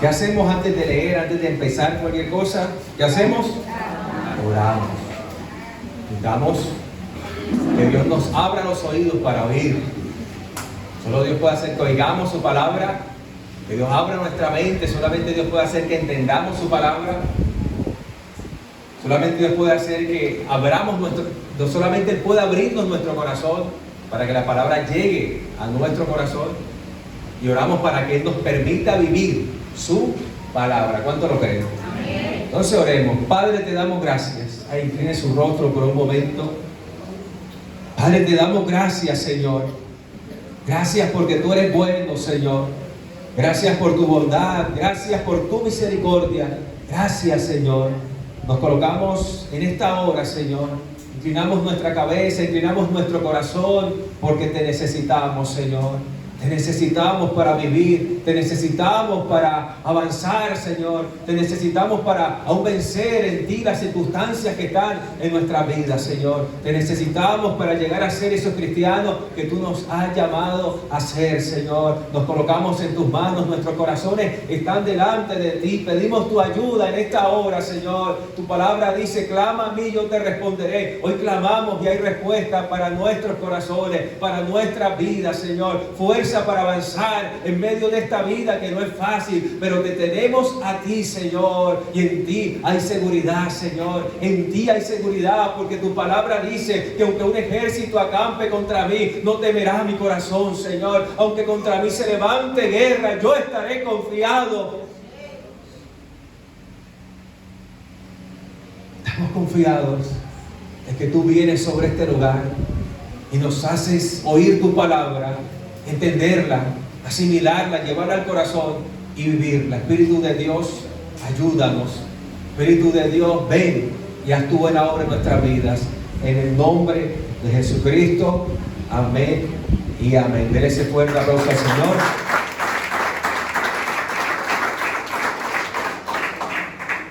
¿Qué hacemos antes de leer, antes de empezar cualquier cosa? ¿Qué hacemos? Oramos. Necesitamos que Dios nos abra los oídos para oír. Solo Dios puede hacer que oigamos su palabra, que Dios abra nuestra mente. Solamente Dios puede hacer que entendamos su palabra. Solamente Dios puede hacer que abramos solamente Él puede abrirnos nuestro corazón para que la palabra llegue a nuestro corazón. Y oramos para que Él nos permita vivir su palabra. ¿Cuánto lo creen? Amén. Entonces oremos. Padre, te damos gracias. Ahí incline su rostro por un momento. Padre, te damos gracias, Señor. Gracias porque tú eres bueno, Señor. Gracias por tu bondad. Gracias por tu misericordia. Gracias, Señor. Nos colocamos en esta hora, Señor. Inclinamos nuestra cabeza, inclinamos nuestro corazón, porque te necesitamos, Señor. Te necesitamos para vivir, te necesitamos para avanzar, Señor. Te necesitamos para aún vencer en ti las circunstancias que están en nuestra vida, Señor. Te necesitamos para llegar a ser esos cristianos que tú nos has llamado a ser, Señor. Nos colocamos en tus manos, nuestros corazones están delante de ti. Pedimos tu ayuda en esta hora, Señor. Tu palabra dice, clama a mí, yo te responderé. Hoy clamamos y hay respuesta para nuestros corazones, para nuestra vida, Señor. Fuerza para avanzar en medio de esta vida que no es fácil, pero te tenemos a ti, Señor, y en ti hay seguridad, Señor. En ti hay seguridad, porque tu palabra dice que aunque un ejército acampe contra mí, no temerá mi corazón, Señor. Aunque contra mí se levante guerra, yo estaré confiado. Estamos confiados en que tú vienes sobre este lugar y nos haces oír tu palabra, entenderla, asimilarla, llevarla al corazón y vivirla. Espíritu de Dios, ayúdanos. Espíritu de Dios, ven y haz tu buena obra en nuestras vidas. En el nombre de Jesucristo. Amén y amén. Denle ese fuerte aplauso al Señor.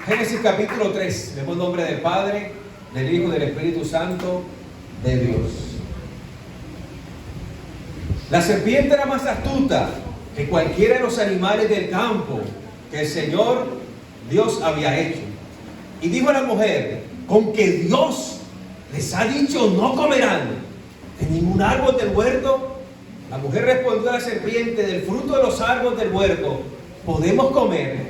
Génesis capítulo 3. Vemos el nombre del Padre, del Hijo y del Espíritu Santo de Dios. La serpiente era más astuta que cualquiera de los animales del campo que el Señor Dios había hecho. Y dijo a la mujer, con que Dios les ha dicho no comerán de ningún árbol del huerto. La mujer respondió a la serpiente, del fruto de los árboles del huerto podemos comer,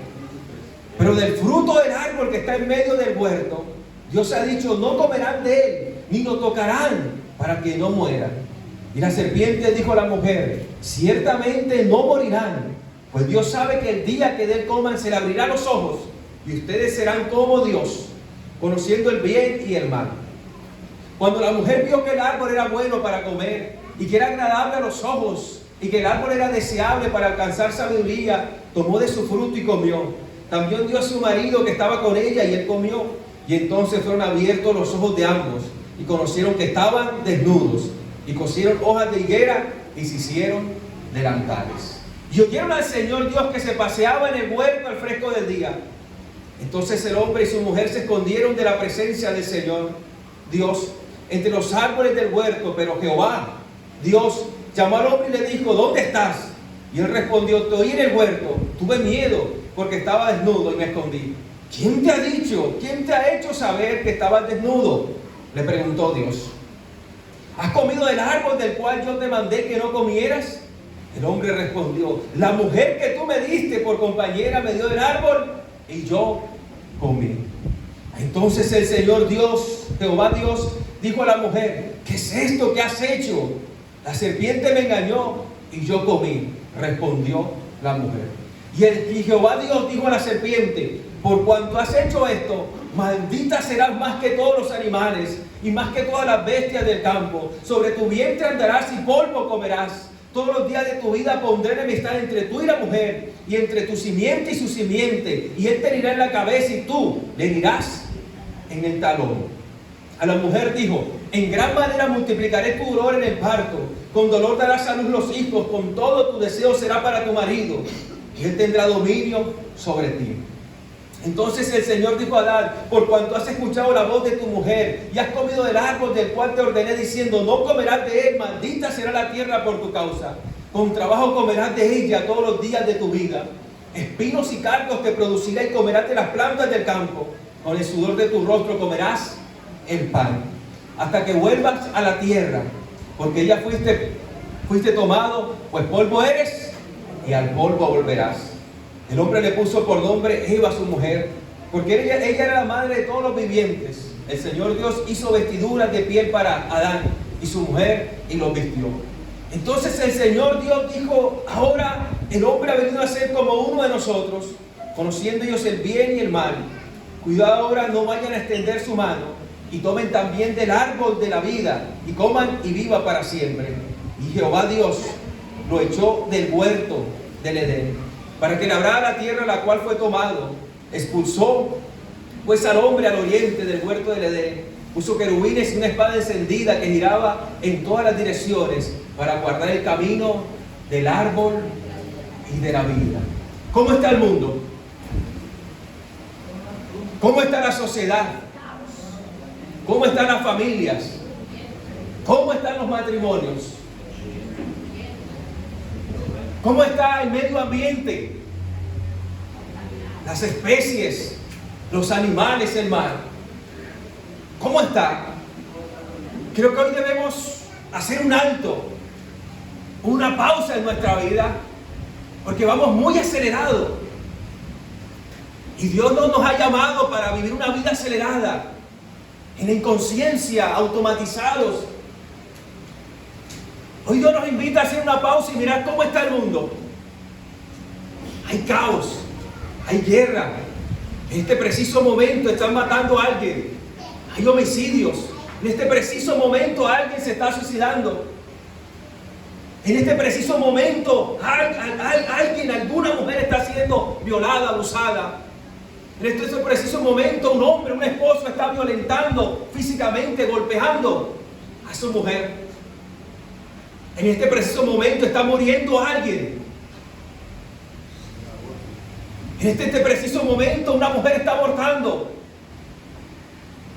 pero del fruto del árbol que está en medio del huerto, Dios ha dicho no comerán de él, ni lo tocarán para que no mueran. Y la serpiente dijo a la mujer, ciertamente no morirán, pues Dios sabe que el día que de él coman se le abrirán los ojos, y ustedes serán como Dios, conociendo el bien y el mal. Cuando la mujer vio que el árbol era bueno para comer, y que era agradable a los ojos, y que el árbol era deseable para alcanzar sabiduría, tomó de su fruto y comió. También dio a su marido que estaba con ella, y él comió. Y entonces fueron abiertos los ojos de ambos, y conocieron que estaban desnudos. Y cosieron hojas de higuera y se hicieron delantales. Y oyeron al Señor Dios que se paseaba en el huerto al fresco del día. Entonces el hombre y su mujer se escondieron de la presencia del Señor Dios entre los árboles del huerto. Pero Jehová, Dios, llamó al hombre y le dijo, ¿dónde estás? Y él respondió, te oí en el huerto. Tuve miedo porque estaba desnudo y me escondí. ¿Quién te ha dicho? ¿Quién te ha hecho saber que estabas desnudo? Le preguntó Dios. ¿Has comido del árbol del cual yo te mandé que no comieras? El hombre respondió, la mujer que tú me diste por compañera me dio del árbol y yo comí. Entonces el Señor Dios, Jehová Dios, dijo a la mujer, ¿qué es esto que has hecho? La serpiente me engañó y yo comí, respondió la mujer. Y Jehová Dios dijo a la serpiente, por cuanto has hecho esto, maldita serás más que todos los animales y más que todas las bestias del campo. Sobre tu vientre andarás y polvo comerás. Todos los días de tu vida pondré enemistad entre tú y la mujer, y entre tu simiente y su simiente, y él te herirá en la cabeza y tú le herirás en el talón. A la mujer dijo, en gran manera multiplicaré tu dolor en el parto, con dolor darás a luz los hijos, con todo tu deseo será para tu marido, y él tendrá dominio sobre ti. Entonces el Señor dijo a Adán, por cuanto has escuchado la voz de tu mujer y has comido del árbol del cual te ordené diciendo, no comerás de él, maldita será la tierra por tu causa. Con trabajo comerás de ella todos los días de tu vida. Espinos y cardos te producirá y comerás de las plantas del campo. Con el sudor de tu rostro comerás el pan, hasta que vuelvas a la tierra, porque ya fuiste tomado, pues polvo eres y al polvo volverás. El hombre le puso por nombre Eva, su mujer, porque ella era la madre de todos los vivientes. El Señor Dios hizo vestiduras de piel para Adán y su mujer y los vistió. Entonces el Señor Dios dijo: ahora el hombre ha venido a ser como uno de nosotros, conociendo ellos el bien y el mal. Cuidado ahora, no vayan a extender su mano y tomen también del árbol de la vida y coman y viva para siempre. Y Jehová Dios lo echó del huerto del Edén, para que labrara la tierra la cual fue tomado. Expulsó pues al hombre al oriente del huerto del Edén, puso querubines y una espada encendida que giraba en todas las direcciones para guardar el camino del árbol y de la vida. ¿Cómo está el mundo? ¿Cómo está la sociedad? ¿Cómo están las familias? ¿Cómo están los matrimonios? ¿Cómo está el medio ambiente? Las especies, los animales, el mar. ¿Cómo está? Creo que hoy debemos hacer un alto, una pausa en nuestra vida, porque vamos muy acelerados. Y Dios no nos ha llamado para vivir una vida acelerada, en la inconsciencia, automatizados. Hoy Dios nos invita a hacer una pausa y mirar cómo está el mundo. Hay caos, hay guerra. En este preciso momento están matando a alguien. Hay homicidios. En este preciso momento alguien se está suicidando. En este preciso momento alguna mujer está siendo violada, abusada. En este preciso momento un hombre, un esposo está violentando físicamente, golpeando a su mujer. En este preciso momento está muriendo alguien. En este preciso momento una mujer está abortando.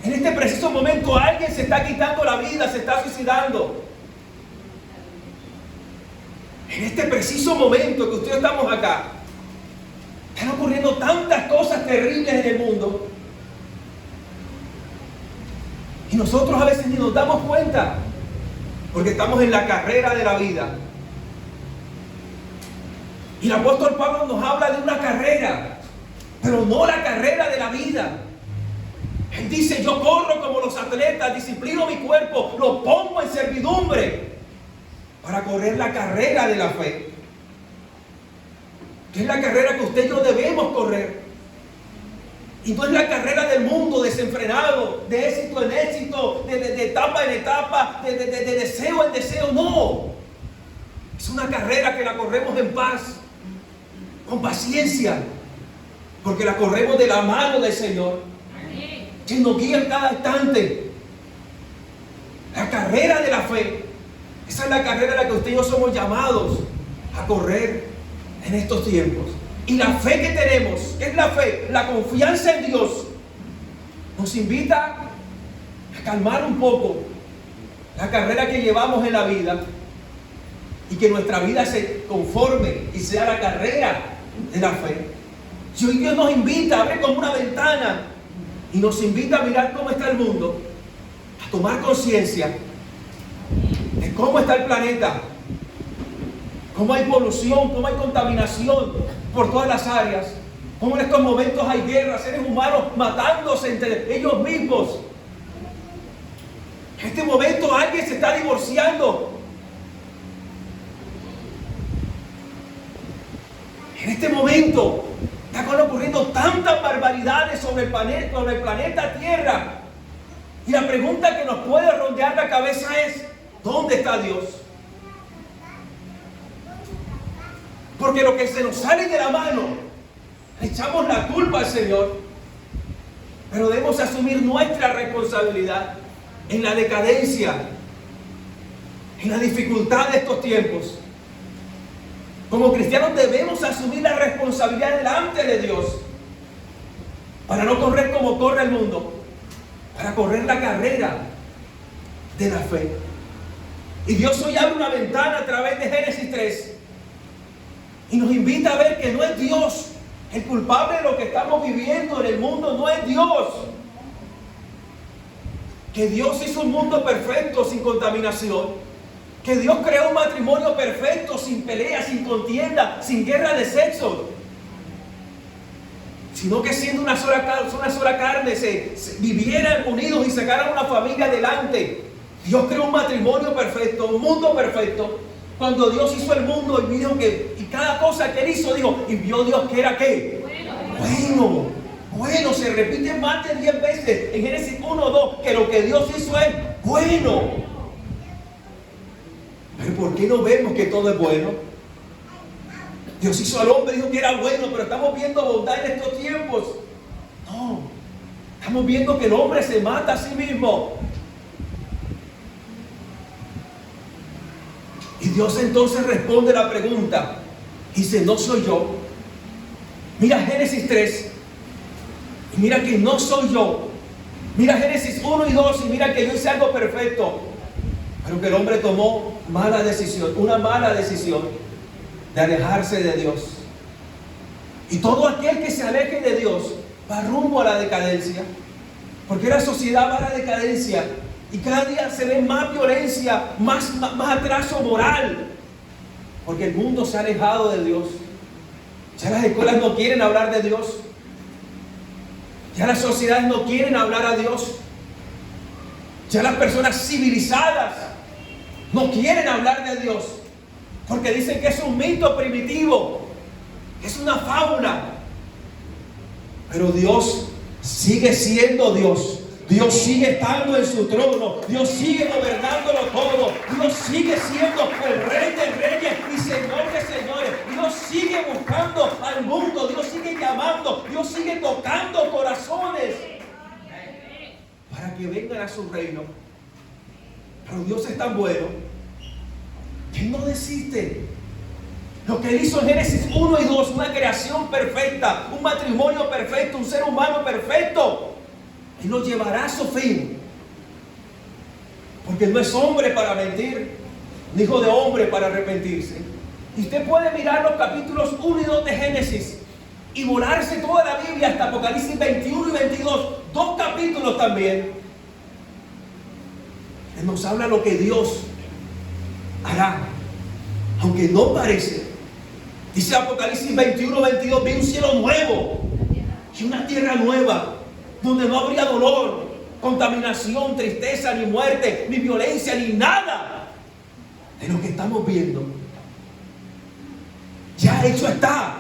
En este preciso momento alguien se está quitando la vida, se está suicidando. En este preciso momento que ustedes estamos acá, están ocurriendo tantas cosas terribles en el mundo. Y nosotros a veces ni nos damos cuenta, porque estamos en la carrera de la vida. Y el apóstol Pablo nos habla de una carrera, pero no la carrera de la vida. Él dice: yo corro como los atletas, disciplino mi cuerpo, lo pongo en servidumbre para correr la carrera de la fe, que es la carrera que usted y yo debemos correr. Y no es la carrera del mundo desenfrenado, de éxito en éxito, de etapa en etapa, de deseo en deseo. No, es una carrera que la corremos en paz, con paciencia, porque la corremos de la mano del Señor, que nos guía en cada instante. La carrera de la fe, esa es la carrera a la que usted y yo somos llamados a correr en estos tiempos. Y la fe que tenemos, ¿qué es la fe? La confianza en Dios, nos invita a calmar un poco la carrera que llevamos en la vida, y que nuestra vida se conforme y sea la carrera de la fe. Si hoy Dios nos invita, abre como una ventana y nos invita a mirar cómo está el mundo, a tomar conciencia de cómo está el planeta, cómo hay polución, cómo hay contaminación por todas las áreas, cómo en estos momentos hay guerra, seres humanos matándose entre ellos mismos. En este momento alguien se está divorciando. En este momento están ocurriendo tantas barbaridades sobre el planeta Tierra. Y la pregunta que nos puede rondear la cabeza es: ¿dónde está Dios? Porque lo que se nos sale de la mano, le echamos la culpa al Señor. Pero debemos asumir nuestra responsabilidad en la decadencia, en la dificultad de estos tiempos. Como cristianos debemos asumir la responsabilidad delante de Dios, para no correr como corre el mundo, para correr la carrera de la fe. Y Dios hoy abre una ventana a través de Génesis 3 Y nos invita a ver que no es Dios el culpable de lo que estamos viviendo en el mundo, no es Dios. Que Dios hizo un mundo perfecto, sin contaminación. Que Dios creó un matrimonio perfecto, sin pelea, sin contienda, sin guerra de sexo. Sino que siendo una sola carne se vivieran unidos y sacaran una familia adelante. Dios creó un matrimonio perfecto, un mundo perfecto. Cuando Dios hizo el mundo y dijo y cada cosa que él hizo, dijo, y vio Dios que era ¿qué? Bueno, se repite más de 10 veces en Génesis 1:2 que lo que Dios hizo es bueno. Pero ¿por qué no vemos que todo es bueno? Dios hizo al hombre y dijo que era bueno, pero estamos viendo bondad en estos tiempos. No, estamos viendo que el hombre se mata a sí mismo. Y Dios entonces responde la pregunta. Dice, no soy yo. Mira Génesis 3. Y mira que no soy yo. Mira Génesis 1 y 2 y mira que yo hice algo perfecto. Pero que el hombre tomó mala decisión, una mala decisión de alejarse de Dios. Y todo aquel que se aleje de Dios va rumbo a la decadencia. Porque la sociedad va a la decadencia. Y cada día se ve más violencia, más atraso moral. Porque el mundo se ha alejado de Dios. Ya las escuelas no quieren hablar de Dios. Ya las sociedades no quieren hablar a Dios. Ya las personas civilizadas no quieren hablar de Dios. Porque dicen que es un mito primitivo, que es una fábula. Pero Dios sigue siendo Dios. Dios sigue estando en su trono. Dios sigue gobernándolo todo. Dios sigue siendo el Rey de reyes y Señor de señores. Dios sigue buscando al mundo. Dios sigue llamando. Dios sigue tocando corazones para que vengan a su reino. Pero Dios es tan bueno que Él no desiste. Lo que Él hizo en Génesis 1 y 2, una creación perfecta, un matrimonio perfecto, un ser humano perfecto, Él lo llevará a su fin. Porque Él no es hombre para mentir, ni hijo de hombre para arrepentirse. Y usted puede mirar los capítulos 1 y 2 de Génesis y volarse toda la Biblia hasta Apocalipsis 21 y 22, 2 capítulos también. Él nos habla lo que Dios hará, aunque no parece. Dice Apocalipsis 21, 22, vi un cielo nuevo y una tierra nueva, donde no habría dolor, contaminación, tristeza, ni muerte, ni violencia, ni nada de lo que estamos viendo. Ya hecho está.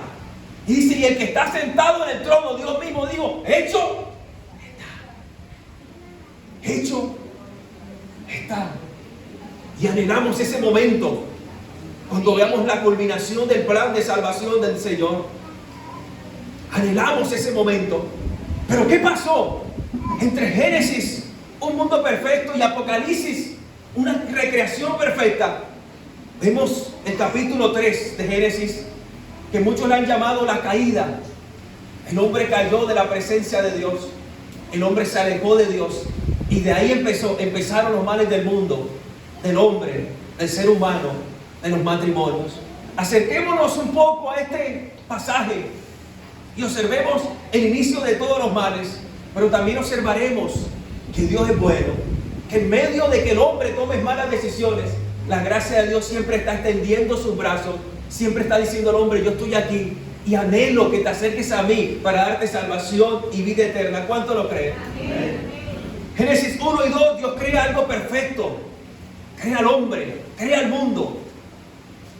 Y dice, y el que está sentado en el trono, Dios mismo dijo, hecho está. Hecho está. Y anhelamos ese momento cuando veamos la culminación del plan de salvación del Señor. Anhelamos ese momento. Pero ¿qué pasó? Entre Génesis, un mundo perfecto, y Apocalipsis, una recreación perfecta. Vemos el capítulo 3 de Génesis, que muchos le han llamado la caída. El hombre cayó de la presencia de Dios. El hombre se alejó de Dios. Y de ahí empezaron los males del mundo, del hombre, del ser humano, de los matrimonios. Acerquémonos un poco a este pasaje y observemos el inicio de todos los males, pero también observaremos que Dios es bueno, que en medio de que el hombre tome malas decisiones, la gracia de Dios siempre está extendiendo sus brazos, siempre está diciendo al hombre, yo estoy aquí y anhelo que te acerques a mí para darte salvación y vida eterna. ¿Cuánto lo creen? Amén. Génesis 1 y 2, Dios crea algo perfecto, crea al hombre, crea al mundo,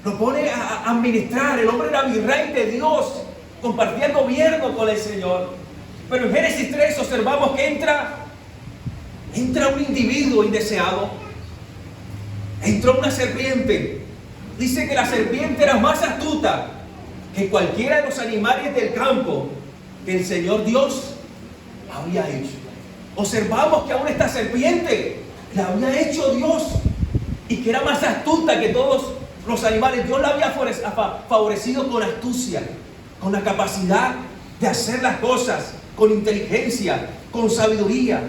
lo pone a administrar. El hombre era virrey de Dios, compartía el gobierno con el Señor. Pero en Génesis 3 observamos que entra un individuo indeseado. Entró una serpiente. Dice que la serpiente era más astuta que cualquiera de los animales del campo que el Señor Dios había hecho. Observamos que aún esta serpiente la había hecho Dios y que era más astuta que todos los animales. Dios la había favorecido con astucia, con la capacidad de hacer las cosas, con inteligencia, con sabiduría.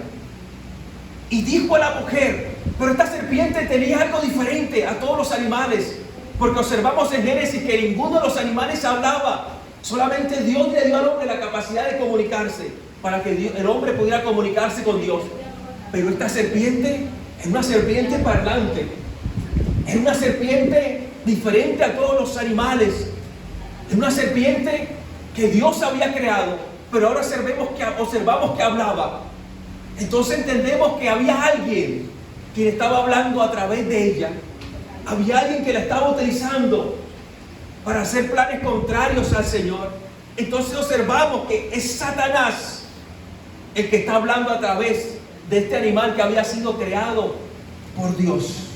Y dijo a la mujer, pero esta serpiente tenía algo diferente a todos los animales. Porque observamos en Génesis que ninguno de los animales hablaba. Solamente Dios le dio al hombre la capacidad de comunicarse, para que el hombre pudiera comunicarse con Dios. Pero esta serpiente es una serpiente parlante. Es una serpiente diferente a todos los animales. Es una serpiente que Dios había creado, pero ahora observamos que hablaba. Entonces entendemos que había alguien que estaba hablando a través de ella. Había alguien que la estaba utilizando para hacer planes contrarios al Señor. Entonces observamos que es Satanás el que está hablando a través de este animal que había sido creado por Dios.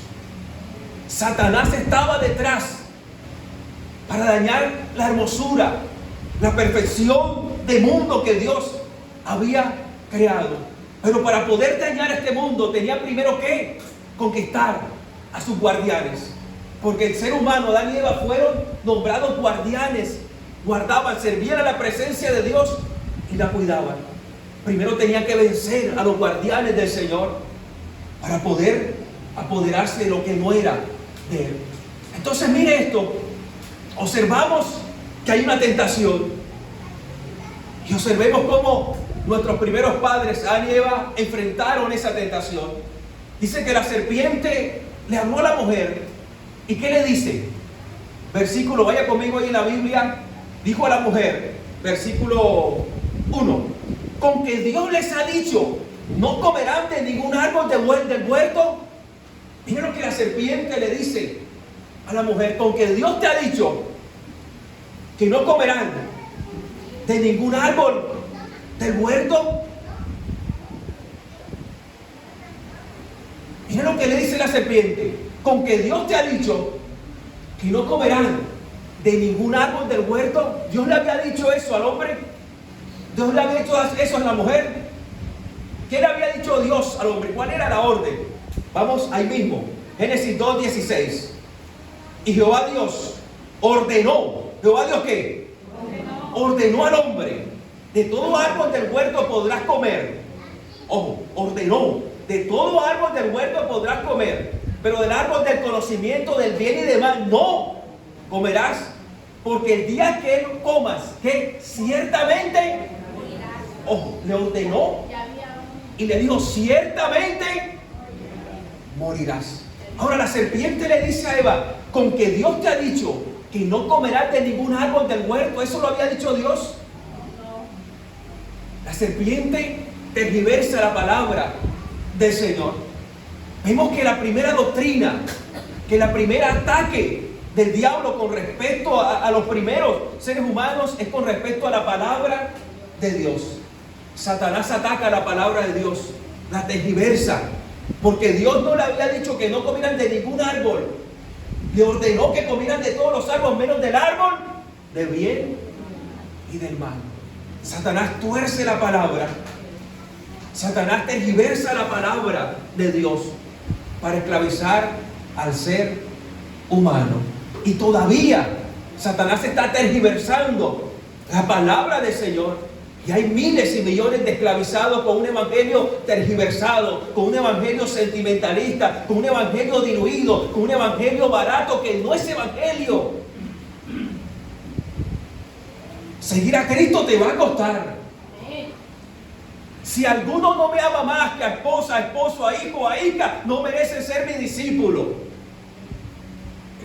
Satanás estaba detrás para dañar la hermosura, la perfección de mundo que Dios había creado. Pero para poder dañar este mundo tenía primero que conquistar a sus guardianes. Porque el ser humano, Adán y Eva, fueron nombrados guardianes. Guardaban, servían a la presencia de Dios y la cuidaban. Primero tenían que vencer a los guardianes del Señor para poder apoderarse de lo que no era de Él. Entonces mire esto. Observamos que hay una tentación. Y observemos cómo nuestros primeros padres, Adán y Eva, enfrentaron esa tentación. Dice que la serpiente le habló a la mujer. ¿Y qué le dice? Versículo, vaya conmigo ahí en la Biblia. Dijo a la mujer, versículo 1: con que Dios les ha dicho, no comerán de ningún árbol del huerto. Miren lo que la serpiente le dice a la mujer: con que Dios te ha dicho que no comerán de ningún árbol del huerto. Miren lo que le dice la serpiente: con que Dios te ha dicho que no comerán de ningún árbol del huerto. Dios le había dicho eso al hombre. Dios le había dicho eso a la mujer. ¿Qué le había dicho Dios al hombre? ¿Cuál era la orden? Vamos ahí mismo, Génesis 2:16. Y Jehová Dios ordenó. ¿Jehová Dios qué? Ordenó al hombre: de todo árbol del huerto podrás comer. Ojo, ordenó: de todo árbol del huerto podrás comer, pero del árbol del conocimiento del bien y del mal no comerás, porque el día que lo comas, que ciertamente, ojo, le ordenó y le dijo: ciertamente morirás. Ahora la serpiente le dice a Eva: con que Dios te ha dicho que no comerás de ningún árbol del huerto. ¿Eso lo había dicho Dios? La serpiente tergiversa la palabra del Señor. Vemos que la primera doctrina, que la primera ataque del diablo con respecto a los primeros seres humanos es con respecto a la palabra de Dios. Satanás ataca la palabra de Dios, la tergiversa, porque Dios no le había dicho que no comieran de ningún árbol. Le ordenó que comieran de todos los árboles menos del árbol del bien y del mal. Satanás tuerce la palabra. Satanás tergiversa la palabra de Dios para esclavizar al ser humano. Y todavía Satanás está tergiversando la palabra del Señor. Y hay miles y millones de esclavizados con un evangelio tergiversado, con un evangelio sentimentalista, con un evangelio diluido, con un evangelio barato que no es evangelio. Seguir a Cristo te va a costar. Si alguno no me ama más que a esposa, a esposo, a hijo, a hija, no merece ser mi discípulo.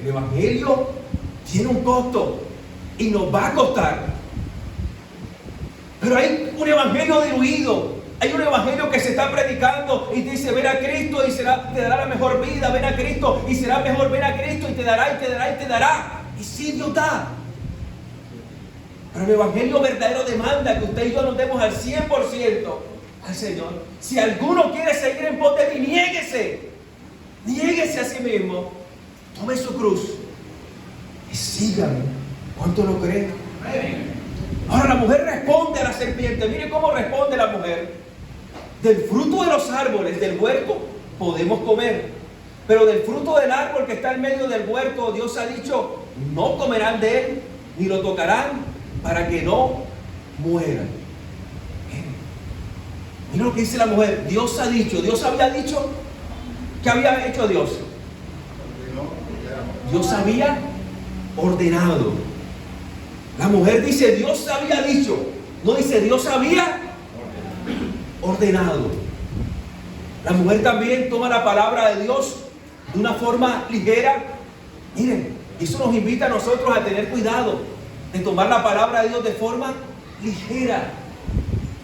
El evangelio tiene un costo y nos va a costar. Pero hay un evangelio diluido. Hay un evangelio que se está predicando y dice: ven a Cristo y te dará la mejor vida. Ven a Cristo y será mejor. Ven a Cristo y te dará, y te dará, y te dará. Y sí, Dios da. Pero el evangelio verdadero demanda que usted y yo nos demos al 100% al Señor. Si alguno quiere seguir en pos de mí, niéguese. Niéguese a sí mismo. Tome su cruz y sígame. ¿Cuánto lo creen? Ahora la mujer responde a la serpiente. Mire cómo responde la mujer: del fruto de los árboles del huerto podemos comer, pero del fruto del árbol que está en medio del huerto, Dios ha dicho: no comerán de él, ni lo tocarán, para que no mueran. Mira lo que dice la mujer: Dios ha dicho. Dios había dicho. ¿Qué había hecho Dios? Dios había ordenado. La mujer dice, Dios había dicho. No dice, Dios había ordenado. La mujer también toma la palabra de Dios de una forma ligera. Miren, eso nos invita a nosotros a tener cuidado de tomar la palabra de Dios de forma ligera.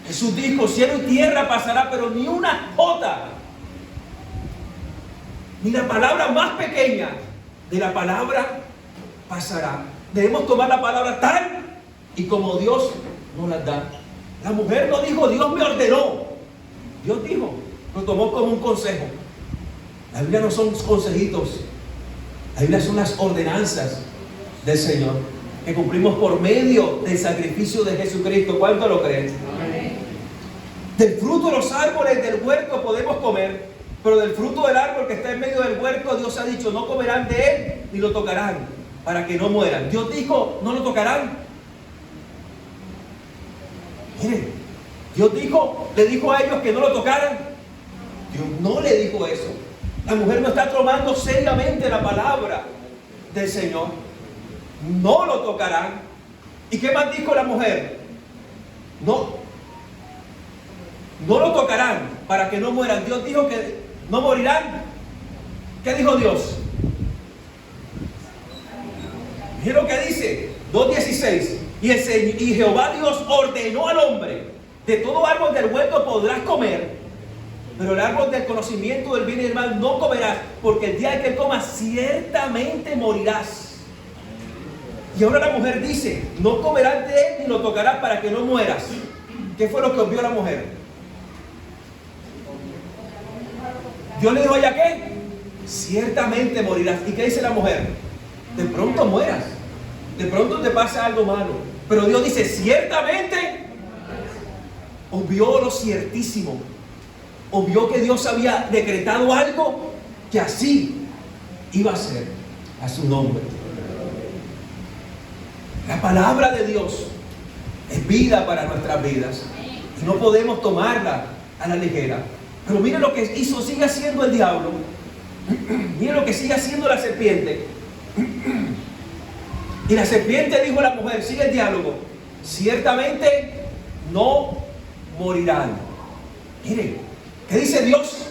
Jesús dijo, cielo y tierra pasará, pero ni una jota, ni la palabra más pequeña de la palabra pasará. Debemos tomar la palabra tal y como Dios nos la da. La mujer no dijo, Dios me ordenó. Dios dijo, lo tomó como un consejo. La Biblia no son consejitos. La Biblia son las ordenanzas del Señor que cumplimos por medio del sacrificio de Jesucristo. ¿Cuánto lo creen? Amén. Del fruto de los árboles del huerto podemos comer, pero del fruto del árbol que está en medio del huerto, Dios ha dicho, no comerán de él ni lo tocarán, para que no mueran. Dios dijo, no lo tocarán. Miren, Dios dijo, le dijo a ellos que no lo tocaran. Dios no le dijo eso. La mujer no está tomando seriamente la palabra del Señor. No lo tocarán. ¿Y qué más dijo la mujer? No lo tocarán para que no mueran. Dios dijo que no morirán. ¿Qué dijo Dios? Miren lo que dice 2:16. Y Jehová Dios ordenó al hombre, de todo árbol del huerto podrás comer, pero el árbol del conocimiento del bien y del mal no comerás, porque el día que comas ciertamente morirás. Y ahora la mujer dice, no comerás de él ni lo tocarás para que no mueras. ¿Qué fue lo que vio la mujer? Dios le dijo, ¿ya qué? Ciertamente morirás. ¿Y qué dice la mujer? De pronto mueras, de pronto te pasa algo malo. Pero Dios dice, ciertamente, obvió lo ciertísimo. Obvió que Dios había decretado algo que así iba a ser a su nombre. La palabra de Dios es vida para nuestras vidas y no podemos tomarla a la ligera. Pero miren lo que hizo, sigue haciendo el diablo. Miren lo que sigue haciendo la serpiente. Y la serpiente dijo a la mujer, sigue el diálogo, ciertamente no morirán. Miren, ¿qué dice Dios?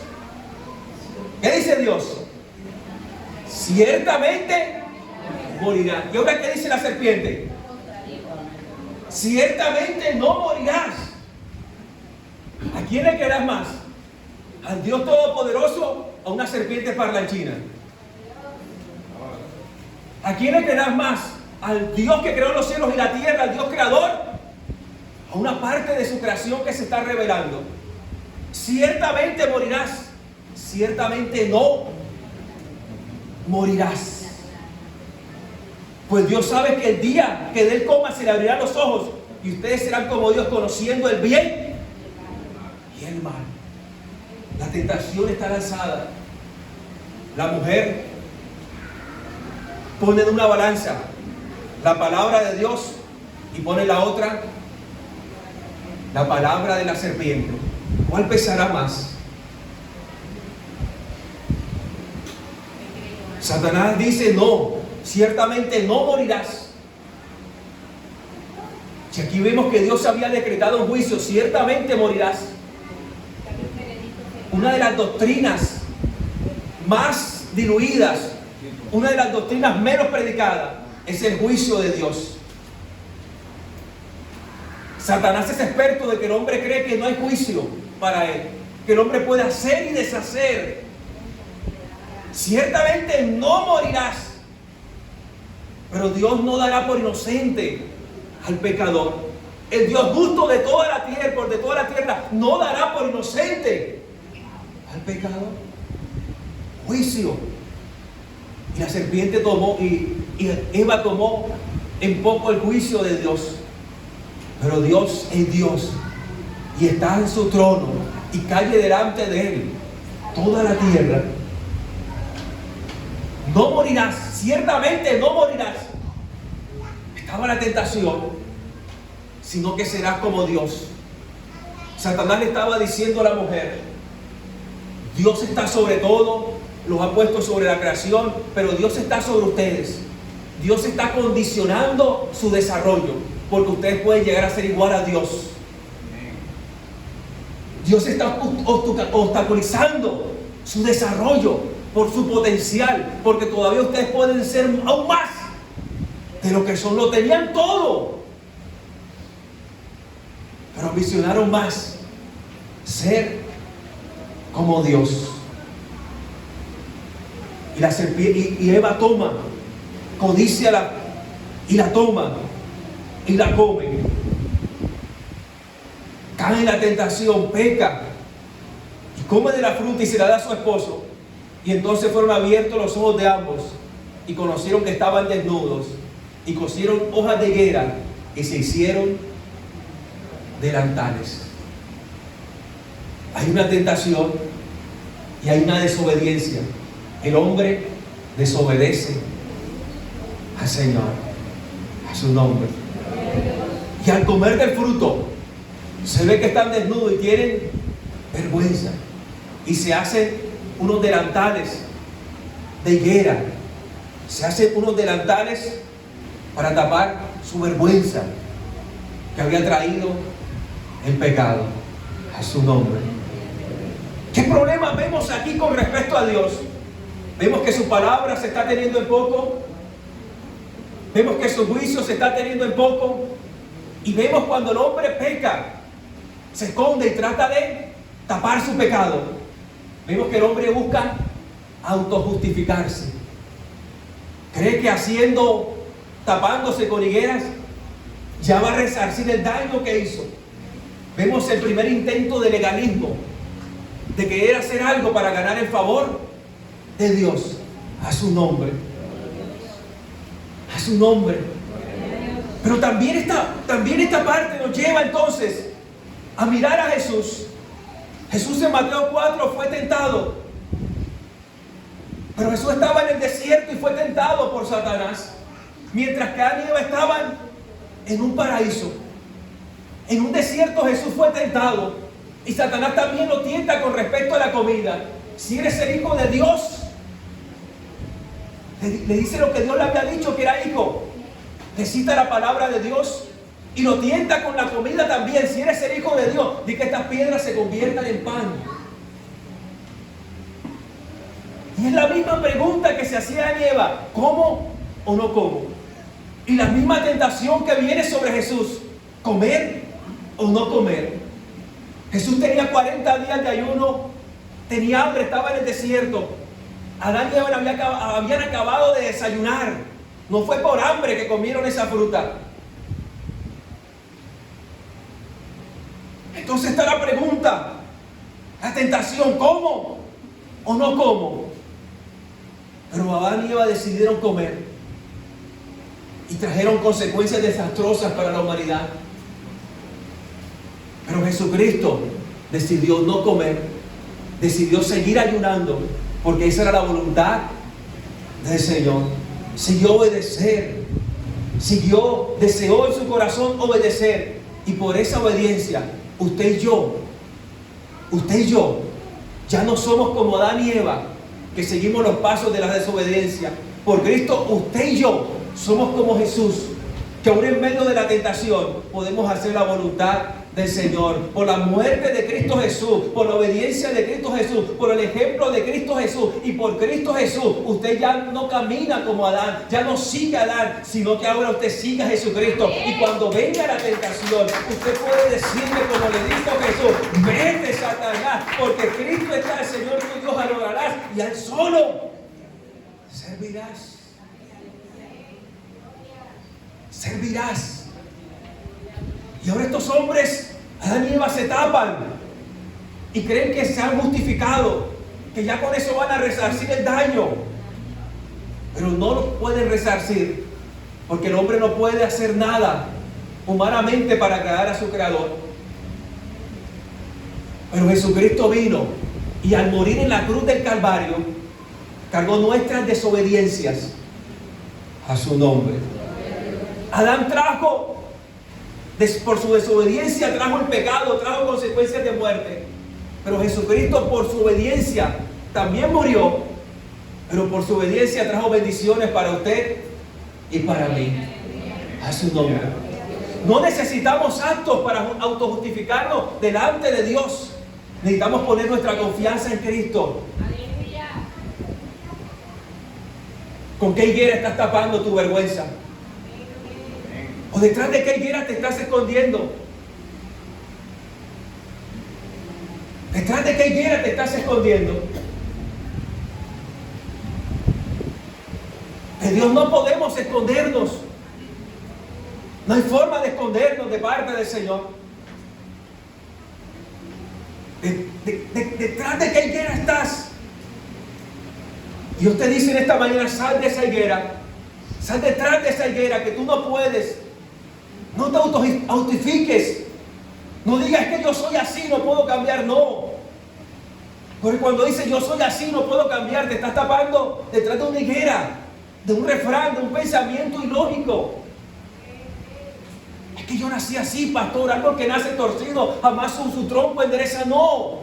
¿Qué dice Dios? Ciertamente morirán. ¿Y ahora qué dice la serpiente? Ciertamente no morirás. ¿A quién le querrás más? ¿Al Dios Todopoderoso o a una serpiente parlanchina? ¿A quién le querrás más? ¿Al Dios que creó los cielos y la tierra, al Dios creador? ¿A una parte de su creación que se está revelando? Ciertamente morirás, ciertamente no morirás. Pues Dios sabe que el día que de él coma se le abrirán los ojos y ustedes serán como Dios, conociendo el bien y el mal. La tentación está lanzada. La mujer pone en una balanza la palabra de Dios y pone la otra, la palabra de la serpiente. ¿Cuál pesará más? Satanás dice, no, ciertamente no morirás. Si aquí vemos que Dios había decretado un juicio, ciertamente morirás. Una de las doctrinas más diluidas, una de las doctrinas menos predicadas, es el juicio de Dios. Satanás es experto de que el hombre cree que no hay juicio para él, que el hombre puede hacer y deshacer. Ciertamente no morirás, pero Dios no dará por inocente al pecador. El Dios justo de toda la tierra, no dará por inocente al pecador. Juicio. Y la serpiente tomó, y Eva tomó en poco el juicio de Dios. Pero Dios es Dios y está en su trono y calle delante de él toda la tierra. No morirás, ciertamente no morirás. Estaba la tentación, sino que serás como Dios. Satanás le estaba diciendo a la mujer, Dios está sobre todo, los ha puesto sobre la creación, pero Dios está sobre ustedes. Dios está condicionando su desarrollo, porque ustedes pueden llegar a ser igual a Dios. Dios está obstaculizando su desarrollo por su potencial, porque todavía ustedes pueden ser aún más de lo que son. Lo tenían todo, pero ambicionaron más ser como Dios. Y la serpiente, y Eva toma, codicia y la toma y la come. Cae en la tentación, peca y come de la fruta y se la da a su esposo. Y entonces fueron abiertos los ojos de ambos y conocieron que estaban desnudos y cosieron hojas de higuera y se hicieron delantales. Hay una tentación y hay una desobediencia. El hombre desobedece al Señor, a su nombre. Y al comer del fruto, se ve que están desnudos y tienen vergüenza. Y se hacen unos delantales de higuera. Se hacen unos delantales para tapar su vergüenza que había traído el pecado, a su nombre. ¿Qué problema vemos aquí con respecto a Dios? Vemos que su palabra se está teniendo en poco. Vemos que su juicio se está teniendo en poco. Y vemos cuando el hombre peca, se esconde y trata de tapar su pecado. Vemos que el hombre busca autojustificarse. Cree que tapándose con higueras, ya va a resarcir el daño que hizo. Vemos el primer intento de legalismo, de querer hacer algo para ganar el favor de Dios, a su nombre. A su nombre. Pero también esta parte nos lleva entonces a mirar a Jesús. Jesús en Mateo 4 fue tentado. Pero Jesús estaba en el desierto y fue tentado por Satanás. Mientras que Adán y Eva estaban en un paraíso. En un desierto Jesús fue tentado. Y Satanás también lo tienta con respecto a la comida. Si eres el hijo de Dios, le dice lo que Dios le había dicho que era hijo. Le cita la palabra de Dios y lo tienta con la comida también. Si eres el hijo de Dios, di que estas piedras se conviertan en pan. Y es la misma pregunta que se hacía a Eva: ¿como o no como? Y la misma tentación que viene sobre Jesús: ¿comer o no comer? Jesús tenía 40 días de ayuno, tenía hambre, estaba en el desierto. Adán y Eva habían acabado de desayunar. No fue por hambre que comieron esa fruta. Entonces está la pregunta, la tentación: ¿como o no como? Pero Adán y Eva decidieron comer y trajeron consecuencias desastrosas para la humanidad. Pero Jesucristo decidió no comer, decidió seguir ayunando, porque esa era la voluntad del Señor. Siguió obedecer, deseó en su corazón obedecer, y por esa obediencia usted y yo ya no somos como Adán y Eva, que seguimos los pasos de la desobediencia. Por Cristo usted y yo somos como Jesús, que aún en medio de la tentación podemos hacer la voluntad del Señor. Por la muerte de Cristo Jesús, por la obediencia de Cristo Jesús, por el ejemplo de Cristo Jesús, y por Cristo Jesús, usted ya no camina como Adán, ya no sigue a Adán, sino que ahora usted sigue a Jesucristo. Y cuando venga la tentación, usted puede decirle, como le dijo Jesús: vete, Satanás, porque Cristo está, el Señor tu Dios adorarás, y a Él solo servirás. Servirás. Y ahora estos hombres, Adán y Eva, se tapan y creen que se han justificado, que ya con eso van a resarcir el daño. Pero no lo pueden resarcir, porque el hombre no puede hacer nada humanamente para agradar a su Creador. Pero Jesucristo vino y al morir en la cruz del Calvario cargó nuestras desobediencias, a su nombre. Adán por su desobediencia trajo el pecado, trajo consecuencias de muerte. Pero Jesucristo, por su obediencia, también murió pero por su obediencia trajo bendiciones para usted y para mí. A su nombre. No necesitamos actos para autojustificarnos delante de Dios. Necesitamos poner nuestra confianza en Cristo. ¿Con qué higuera estás tapando tu vergüenza? ¿O detrás de qué higuera te estás escondiendo? ¿Detrás de qué higuera te estás escondiendo? De Dios no podemos escondernos. No hay forma de escondernos de parte del Señor. ¿Detrás de qué higuera estás? Dios te dice en esta mañana: sal de esa higuera. Sal detrás de esa higuera que tú no puedes. No te autifiques. No digas que yo soy así, no puedo cambiar. No. Porque cuando dices yo soy así, no puedo cambiar, te estás tapando detrás de una higuera, de un refrán, de un pensamiento ilógico. Es que yo nací así, pastor. Algo que nace torcido, jamás su tronco endereza. No.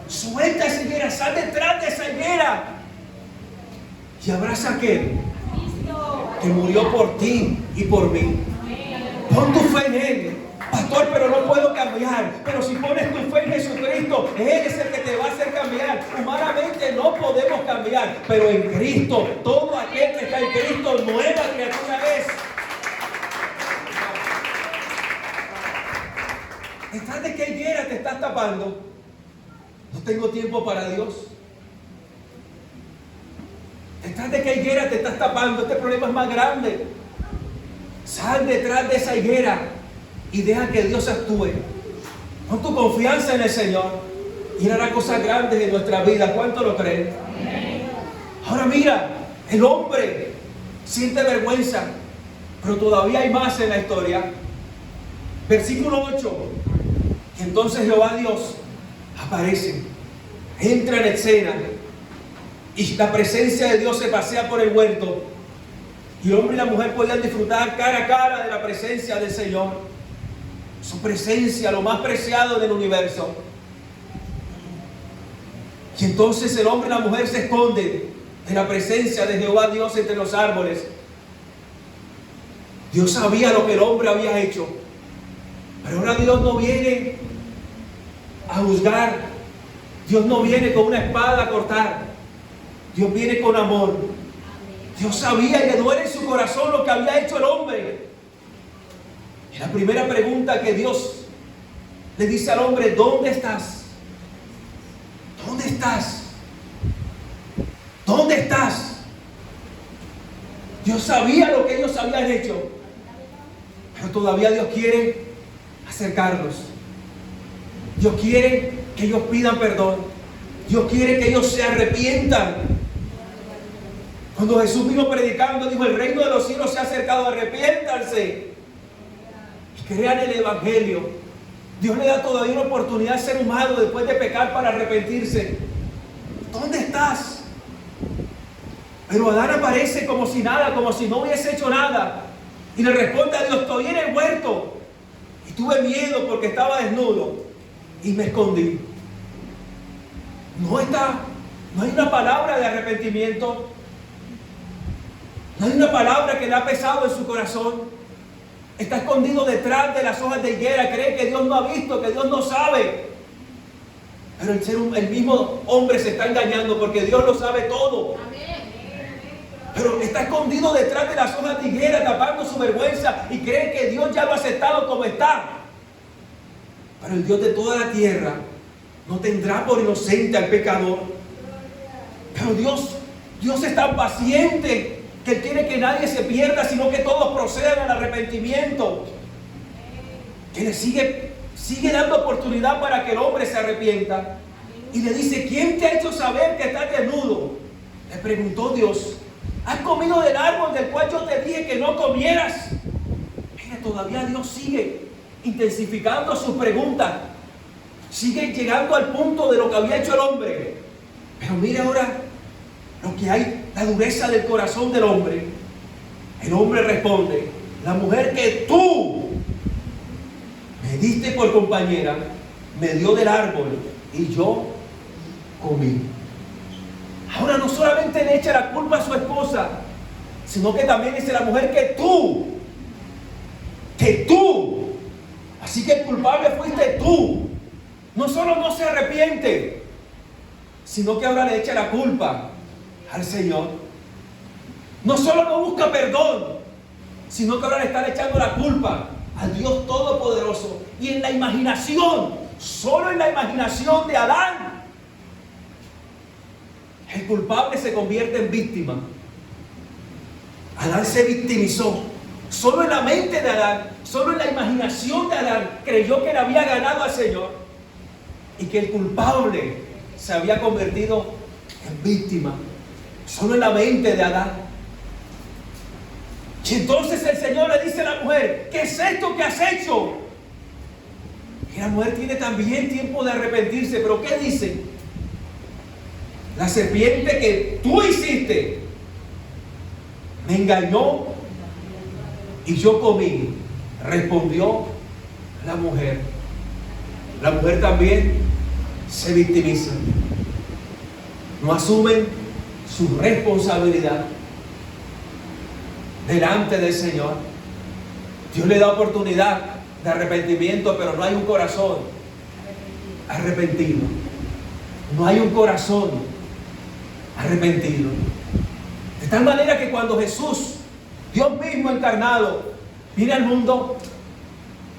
Suelta esa higuera, sal detrás de esa higuera. Y abraza a aquel que murió por ti y por mí. Pon tu fe en Él. Pastor, pero no puedo cambiar. Pero si pones tu fe en Jesucristo, Él es el que te va a hacer cambiar. Humanamente no podemos cambiar, pero en Cristo, todo aquel que está en Cristo, nueva criatura es. ¿Detrás de qué higuera te estás tapando? No tengo tiempo para Dios. ¿Detrás de qué higuera te estás tapando? Este problema es más grande. Sal detrás de esa higuera y deja que Dios actúe. Pon tu confianza en el Señor y Él hará cosas grandes en nuestra vida. ¿Cuánto lo creen? Ahora mira, el hombre siente vergüenza, pero todavía hay más en la historia. Versículo 8. Y entonces Jehová Dios aparece, entra en escena, y la presencia de Dios se pasea por el huerto. Y el hombre y la mujer podían disfrutar cara a cara de la presencia del Señor. Su presencia, lo más preciado del universo. Y entonces el hombre y la mujer se esconden de la presencia de Jehová Dios entre los árboles. Dios sabía lo que el hombre había hecho. Pero ahora Dios no viene a juzgar. Dios no viene con una espada a cortar. Dios viene con amor. Dios sabía y le duele en su corazón lo que había hecho el hombre. Y la primera pregunta que Dios le dice al hombre: ¿dónde estás? ¿Dónde estás? ¿Dónde estás? Dios sabía lo que ellos habían hecho, pero todavía Dios quiere acercarlos. Dios quiere que ellos pidan perdón. Dios quiere que ellos se arrepientan. Cuando Jesús vino predicando, dijo: el reino de los cielos se ha acercado, arrepiéntanse y crean el evangelio. Dios le da todavía una oportunidad al ser humano después de pecar para arrepentirse. ¿Dónde estás? Pero Adán aparece como si nada, como si no hubiese hecho nada, y le responde a Dios: estoy en el huerto y tuve miedo porque estaba desnudo y me escondí. No hay una palabra de arrepentimiento. No hay una palabra que le ha pesado en su corazón. Está escondido detrás de las hojas de higuera. Cree que Dios no ha visto, que Dios no sabe. Pero el mismo hombre se está engañando, porque Dios lo sabe todo. Pero está escondido detrás de las hojas de higuera, tapando su vergüenza, y cree que Dios ya lo ha aceptado como está. Pero el Dios de toda la tierra no tendrá por inocente al pecador. Pero Dios es tan paciente que Él quiere que nadie se pierda, sino que todos procedan al arrepentimiento. Que le sigue dando oportunidad para que el hombre se arrepienta. Y le dice: ¿quién te ha hecho saber que estás desnudo? Le preguntó Dios: ¿has comido del árbol del cual yo te dije que no comieras? Mira, todavía Dios sigue intensificando sus preguntas. Sigue llegando al punto de lo que había hecho el hombre. Pero mira ahora lo que hay, la dureza del corazón del hombre. El hombre responde: la mujer que tú me diste por compañera me dio del árbol y yo comí. Ahora no solamente le echa la culpa a su esposa, sino que también dice la mujer que tú, así que el culpable fuiste tú. No solo no se arrepiente, sino que ahora le echa la culpa al Señor. No solo no busca perdón, sino que ahora le está echando la culpa al Dios Todopoderoso. Y en la imaginación, solo en la imaginación de Adán, el culpable se convierte en víctima. Adán se victimizó. Solo en la mente de Adán, solo en la imaginación de Adán, creyó que le había ganado al Señor y que el culpable se había convertido en víctima. Solo en la mente de Adán. Y entonces el Señor le dice a la mujer: ¿qué es esto que has hecho? Y la mujer tiene también tiempo de arrepentirse, pero ¿qué dice? La serpiente que tú hiciste me engañó y yo comí, respondió la mujer. La mujer también se victimiza. No asumen su responsabilidad delante del Señor. Dios le da oportunidad de arrepentimiento, pero no hay un corazón arrepentido. No hay un corazón arrepentido. De tal manera que cuando Jesús, Dios mismo encarnado, viene al mundo,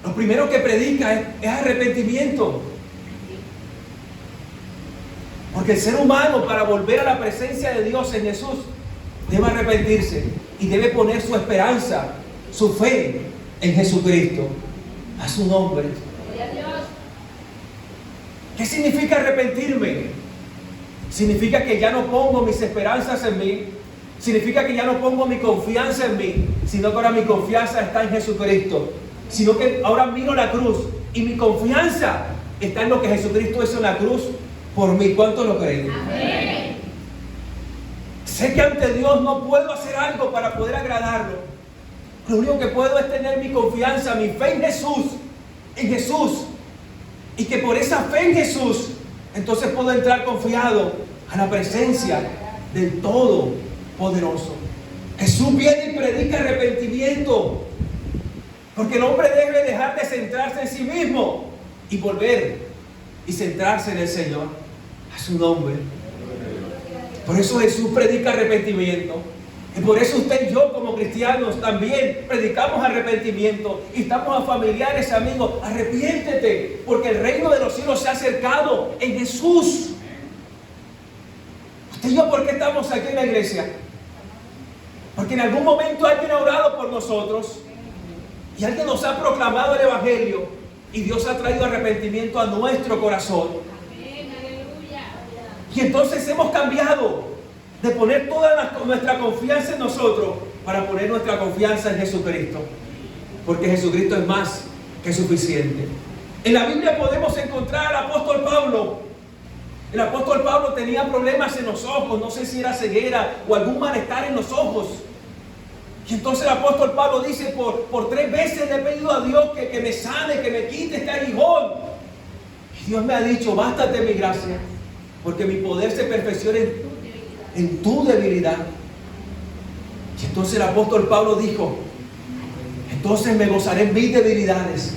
lo primero que predica es arrepentimiento. Porque el ser humano, para volver a la presencia de Dios en Jesús, debe arrepentirse y debe poner su esperanza, su fe en Jesucristo, a su nombre. ¿Qué significa arrepentirme? Significa que ya no pongo mis esperanzas en mí. Significa que ya no pongo mi confianza en mí, sino que ahora mi confianza está en Jesucristo. Sino que ahora miro la cruz y mi confianza está en lo que Jesucristo hizo en la cruz por mí. ¿Cuántos lo creen? Amén. Sé que ante Dios no puedo hacer algo para poder agradarlo. Lo único que puedo es tener mi confianza, mi fe en Jesús. Y que por esa fe en Jesús, entonces puedo entrar confiado a la presencia del Todopoderoso. Jesús viene y predica arrepentimiento. Porque el hombre debe dejar de centrarse en sí mismo y volver y centrarse en el Señor, a su nombre. Por eso Jesús predica arrepentimiento. Y por eso usted y yo como cristianos también predicamos arrepentimiento. Instamos a familiares, amigos: arrepiéntete, porque el reino de los cielos se ha acercado en Jesús. Usted y yo, ¿por qué estamos aquí en la iglesia? Porque en algún momento alguien ha orado por nosotros y alguien nos ha proclamado el Evangelio y Dios ha traído arrepentimiento a nuestro corazón. Y entonces hemos cambiado de poner toda nuestra confianza en nosotros para poner nuestra confianza en Jesucristo, porque Jesucristo es más que suficiente. En la Biblia podemos encontrar al apóstol Pablo. El apóstol Pablo tenía problemas en los ojos, no sé si era ceguera o algún malestar en los ojos. Y entonces el apóstol Pablo dice: por 3 veces le he pedido a Dios que me sane, que me quite este aguijón. Y Dios me ha dicho: bástate mi gracia, porque mi poder se perfecciona en tu debilidad. Y entonces el apóstol Pablo dijo: entonces me gozaré en mis debilidades,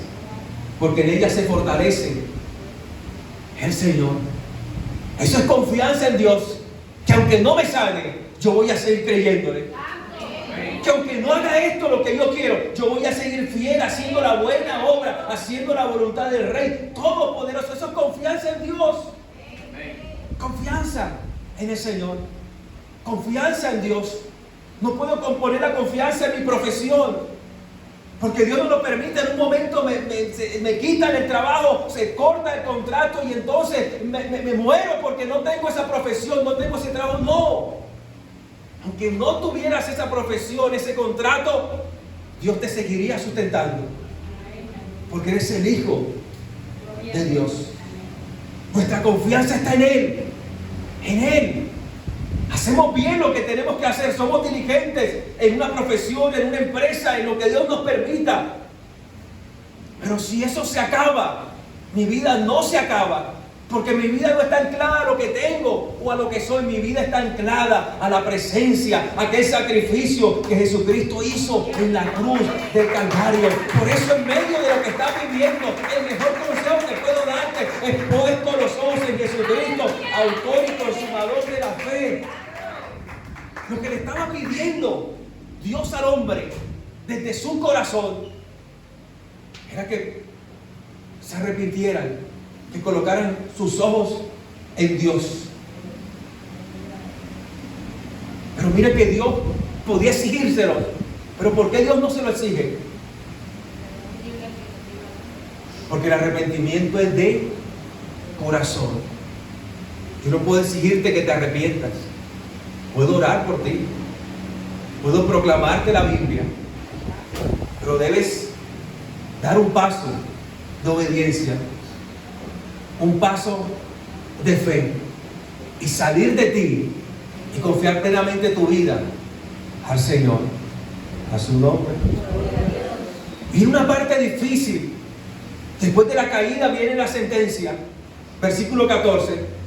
porque en ellas se fortalece el Señor. Eso es confianza en Dios, que aunque no me sane, yo voy a seguir creyéndole. Que aunque no haga esto lo que yo quiero, yo voy a seguir fiel, haciendo la buena obra, haciendo la voluntad del Rey Todopoderoso. Eso es confianza en Dios. Confianza en el Señor. Confianza en Dios. No puedo poner la confianza en mi profesión, porque Dios no lo permite. En un momento me quitan el trabajo, se corta el contrato y entonces me muero porque no tengo esa profesión, no tengo ese trabajo. No. Aunque no tuvieras esa profesión, ese contrato, Dios te seguiría sustentando, porque eres el Hijo de Dios. Nuestra confianza está en Él. En Él. Hacemos bien lo que tenemos que hacer. Somos diligentes en una profesión, en una empresa, en lo que Dios nos permita. Pero si eso se acaba, mi vida no se acaba. Porque mi vida no está anclada a lo que tengo o a lo que soy. Mi vida está anclada a la presencia, a aquel sacrificio que Jesucristo hizo en la cruz del Calvario. Por eso, en medio de lo que estás viviendo, el mejor consejo que puedo darte es puesto los ojos en Jesucristo, autor y consumador de la fe. Lo que le estaba pidiendo Dios al hombre desde su corazón era que se arrepintieran, que colocaran sus ojos en Dios. Pero mire que Dios podía exigírselo. Pero ¿por qué Dios no se lo exige? Porque el arrepentimiento es de corazón. Yo no puedo exigirte que te arrepientas. Puedo orar por ti. Puedo proclamarte la Biblia. Pero debes dar un paso de obediencia, un paso de fe, y salir de ti y confiar plenamente tu vida al Señor, a su nombre. Y una parte difícil, después de la caída viene la sentencia, versículo 14.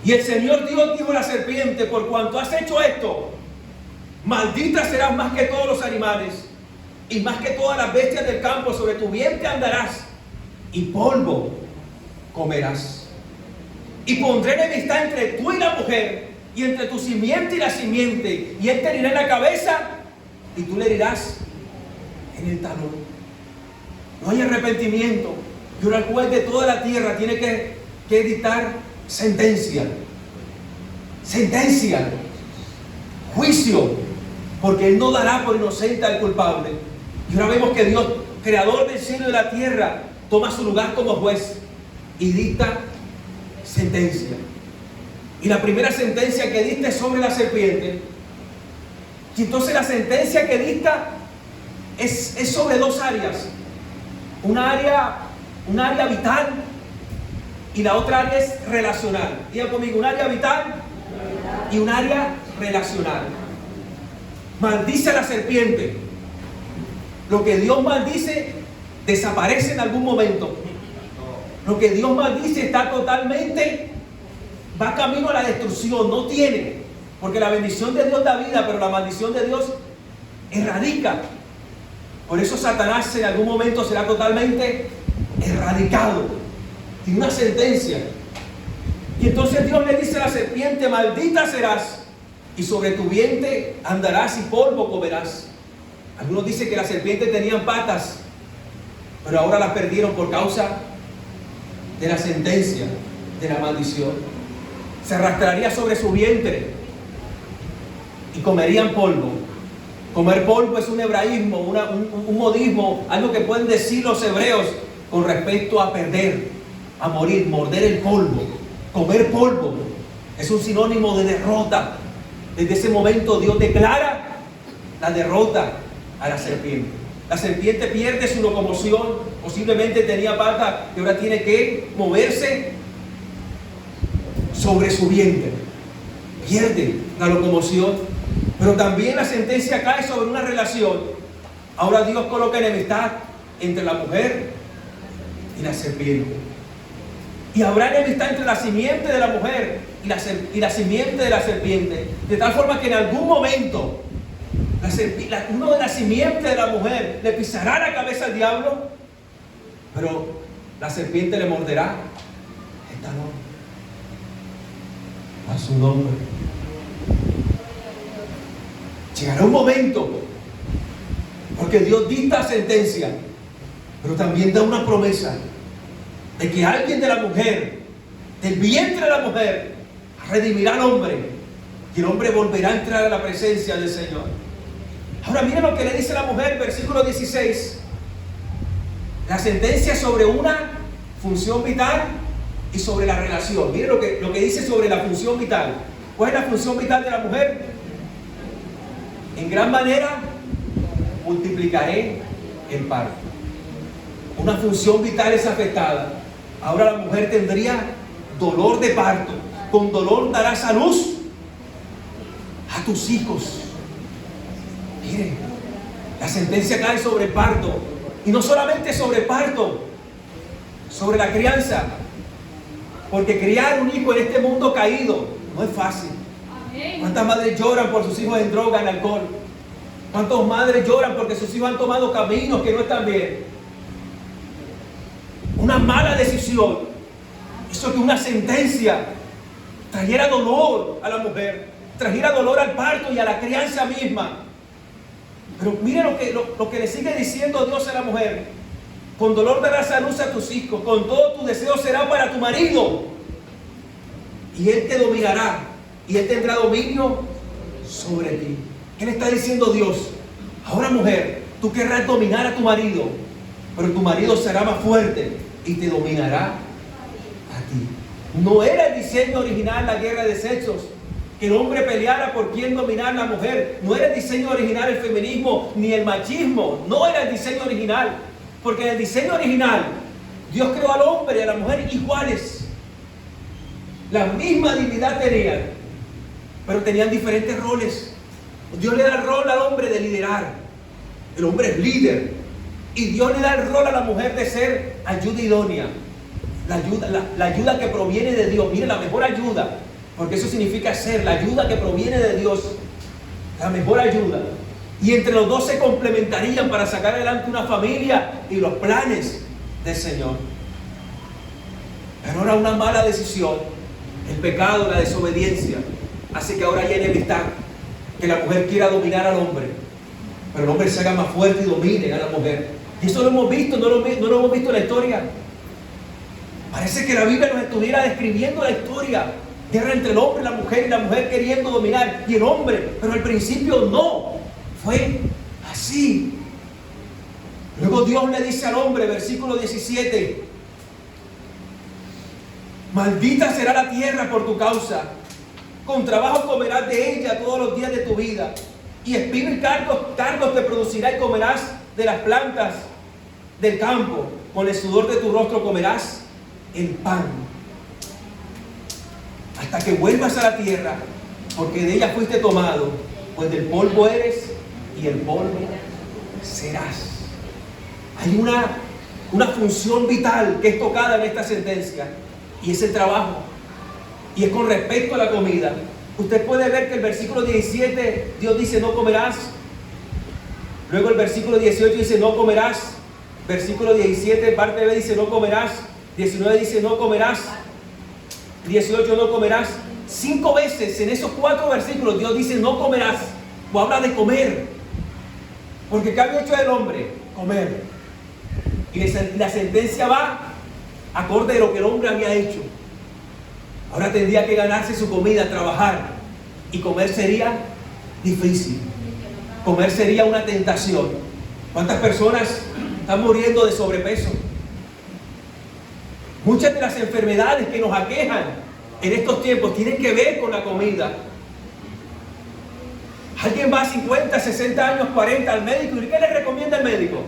Y el Señor Dios dijo a la serpiente: por cuanto has hecho esto, maldita serás más que todos los animales y más que todas las bestias del campo. Sobre tu vientre andarás y polvo comerás. Y pondré enemistad entre tú y la mujer, y entre tu simiente y la simiente, y él te herirá en la cabeza y tú le herirás en el talón. No hay arrepentimiento, y ahora el juez de toda la tierra tiene que dictar sentencia, juicio, porque él no dará por inocente al culpable. Y ahora vemos que Dios, creador del cielo y de la tierra, toma su lugar como juez y dicta sentencia. Y la primera sentencia que dicta es sobre la serpiente. Y entonces la sentencia que dicta es sobre dos áreas. Una área vital y la otra área es relacional. Diga conmigo: un área vital y un área relacional. Maldice a la serpiente. Lo que Dios maldice desaparece en algún momento. Lo que Dios maldice está totalmente, va camino a la destrucción, no tiene. Porque la bendición de Dios da vida, pero la maldición de Dios erradica. Por eso Satanás en algún momento será totalmente erradicado. Tiene una sentencia. Y entonces Dios le dice a la serpiente: maldita serás, y sobre tu vientre andarás y polvo comerás. Algunos dicen que las serpientes tenían patas, pero ahora las perdieron por causa de la sentencia, de la maldición. Se arrastraría sobre su vientre y comerían polvo. Comer polvo es un hebraísmo, un modismo, algo que pueden decir los hebreos con respecto a perder, a morir, morder el polvo. Comer polvo es un sinónimo de derrota. Desde ese momento Dios declara la derrota a la serpiente. La serpiente pierde su locomoción. Posiblemente tenía patas y ahora tiene que moverse sobre su vientre. Pierde la locomoción. Pero también la sentencia cae sobre una relación. Ahora Dios coloca enemistad entre la mujer y la serpiente. Y habrá enemistad entre la simiente de la mujer y la simiente de la serpiente. De tal forma que en algún momento uno de la simiente de la mujer le pisará la cabeza al diablo, pero la serpiente le morderá el talón. A su nombre. Llegará un momento, porque Dios dicta sentencia, pero también da una promesa de que alguien de la mujer, del vientre de la mujer, redimirá al hombre, y el hombre volverá a entrar a la presencia del Señor. Ahora mira lo que le dice la mujer, versículo 16. La sentencia sobre una función vital y sobre la relación. Mire lo que dice sobre la función vital. ¿Cuál es la función vital de la mujer? En gran manera multiplicaré el parto. Una función vital es afectada. Ahora la mujer tendría dolor de parto. Con dolor darás a luz a tus hijos. Miren, la sentencia cae sobre el parto. Y no solamente sobre el parto, sobre la crianza. Porque criar un hijo en este mundo caído no es fácil. ¿Cuántas madres lloran por sus hijos en droga, en alcohol? ¿Cuántas madres lloran porque sus hijos han tomado caminos que no están bien? Una mala decisión hizo que una sentencia trajera dolor a la mujer, trajera dolor al parto y a la crianza misma. Pero mire lo que le sigue diciendo Dios a la mujer: con dolor darás a luz a tus hijos, con todo tu deseo será para tu marido, y él te dominará, y él tendrá dominio sobre ti. ¿Qué le está diciendo Dios? Ahora, mujer, tú querrás dominar a tu marido, pero tu marido será más fuerte y te dominará a ti. No era el diseño original la guerra de sexos, que el hombre peleara por quién dominar a la mujer. No era el diseño original el feminismo ni el machismo. No era el diseño original, porque en el diseño original Dios creó al hombre y a la mujer iguales. La misma dignidad tenían, pero tenían diferentes roles. Dios le da el rol al hombre de liderar. El hombre es líder. Y Dios le da el rol a la mujer de ser ayuda idónea. La ayuda que proviene de Dios. Mire, la mejor ayuda. Porque eso significa ser la ayuda que proviene de Dios. La mejor ayuda. Y entre los dos se complementarían para sacar adelante una familia y los planes del Señor. Pero ahora una mala decisión, el pecado, la desobediencia, hace que ahora haya enemistad. Que la mujer quiera dominar al hombre, pero el hombre se haga más fuerte y domine a la mujer. Y eso lo hemos visto, no lo hemos visto en la historia. Parece que la Biblia nos estuviera describiendo la historia. Guerra entre el hombre y la mujer queriendo dominar, y el hombre, pero al principio no fue así. Luego Dios le dice al hombre, versículo 17: maldita será la tierra por tu causa, con trabajo comerás de ella todos los días de tu vida, y espino y cardos te producirá, y comerás de las plantas del campo, con el sudor de tu rostro comerás el pan, hasta que vuelvas a la tierra, porque de ella fuiste tomado, pues del polvo eres y el polvo serás. Hay una función vital que es tocada en esta sentencia, y es el trabajo, y es con respecto a la comida. Usted puede ver que el versículo 17 Dios dice no comerás, luego el versículo 18 dice no comerás, versículo 17 parte B dice no comerás, 19 dice no comerás, 18 no comerás. 5 veces en esos 4 versículos Dios dice no comerás, o habla de comer, porque ¿qué había hecho el hombre? Comer. Y la sentencia va acorde de lo que el hombre había hecho. Ahora tendría que ganarse su comida, trabajar, y comer sería difícil. Comer sería una tentación. ¿Cuántas personas están muriendo de sobrepeso? Muchas de las enfermedades que nos aquejan en estos tiempos tienen que ver con la comida. Alguien va a 50, 60 años, 40 al médico, ¿y qué le recomienda el médico?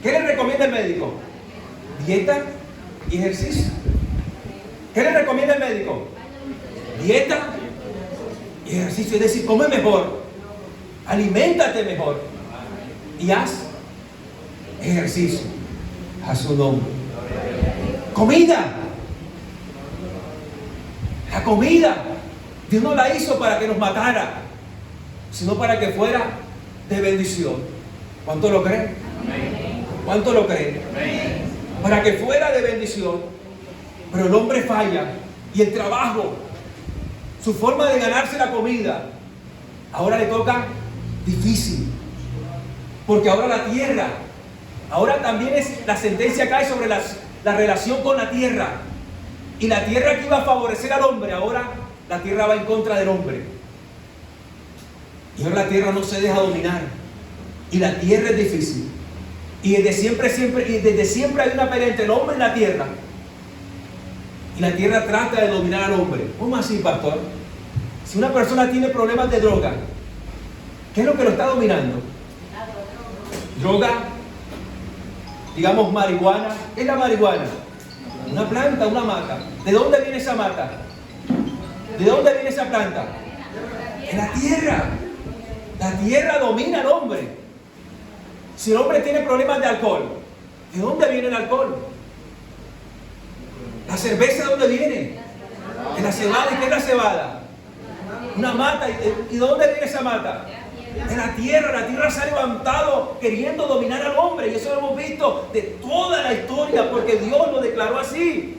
¿Qué le recomienda el médico? Dieta y ejercicio. ¿Qué le recomienda el médico? Dieta y ejercicio. Es decir, come mejor, aliméntate mejor y haz ejercicio a su nombre. Comida. La comida Dios no la hizo para que nos matara, sino para que fuera de bendición. ¿Cuánto lo creen? ¿Cuánto lo creen? Para que fuera de bendición. Pero el hombre falla, y el trabajo, su forma de ganarse la comida, ahora le toca difícil. Porque ahora la tierra, ahora también la sentencia cae sobre la relación con la tierra. Y la tierra que iba a favorecer al hombre, ahora la tierra va en contra del hombre. Y ahora la tierra no se deja dominar. Y la tierra es difícil. Y desde siempre hay una pelea entre el hombre y la tierra. Y la tierra trata de dominar al hombre. ¿Cómo así, pastor? Si una persona tiene problemas de droga, ¿qué es lo que lo está dominando? Droga, digamos marihuana. ¿Qué es la marihuana? Una planta, una mata. ¿De dónde viene esa mata? ¿De dónde viene esa planta? De la tierra. La tierra domina al hombre. Si el hombre tiene problemas de alcohol, ¿de dónde viene el alcohol? ¿La cerveza de dónde viene? De la cebada. ¿Y qué es la cebada? Una mata. ¿Y de dónde viene esa mata? De la tierra. La tierra se ha levantado queriendo dominar al hombre. Y eso lo hemos visto de toda la historia, porque Dios lo declaró así.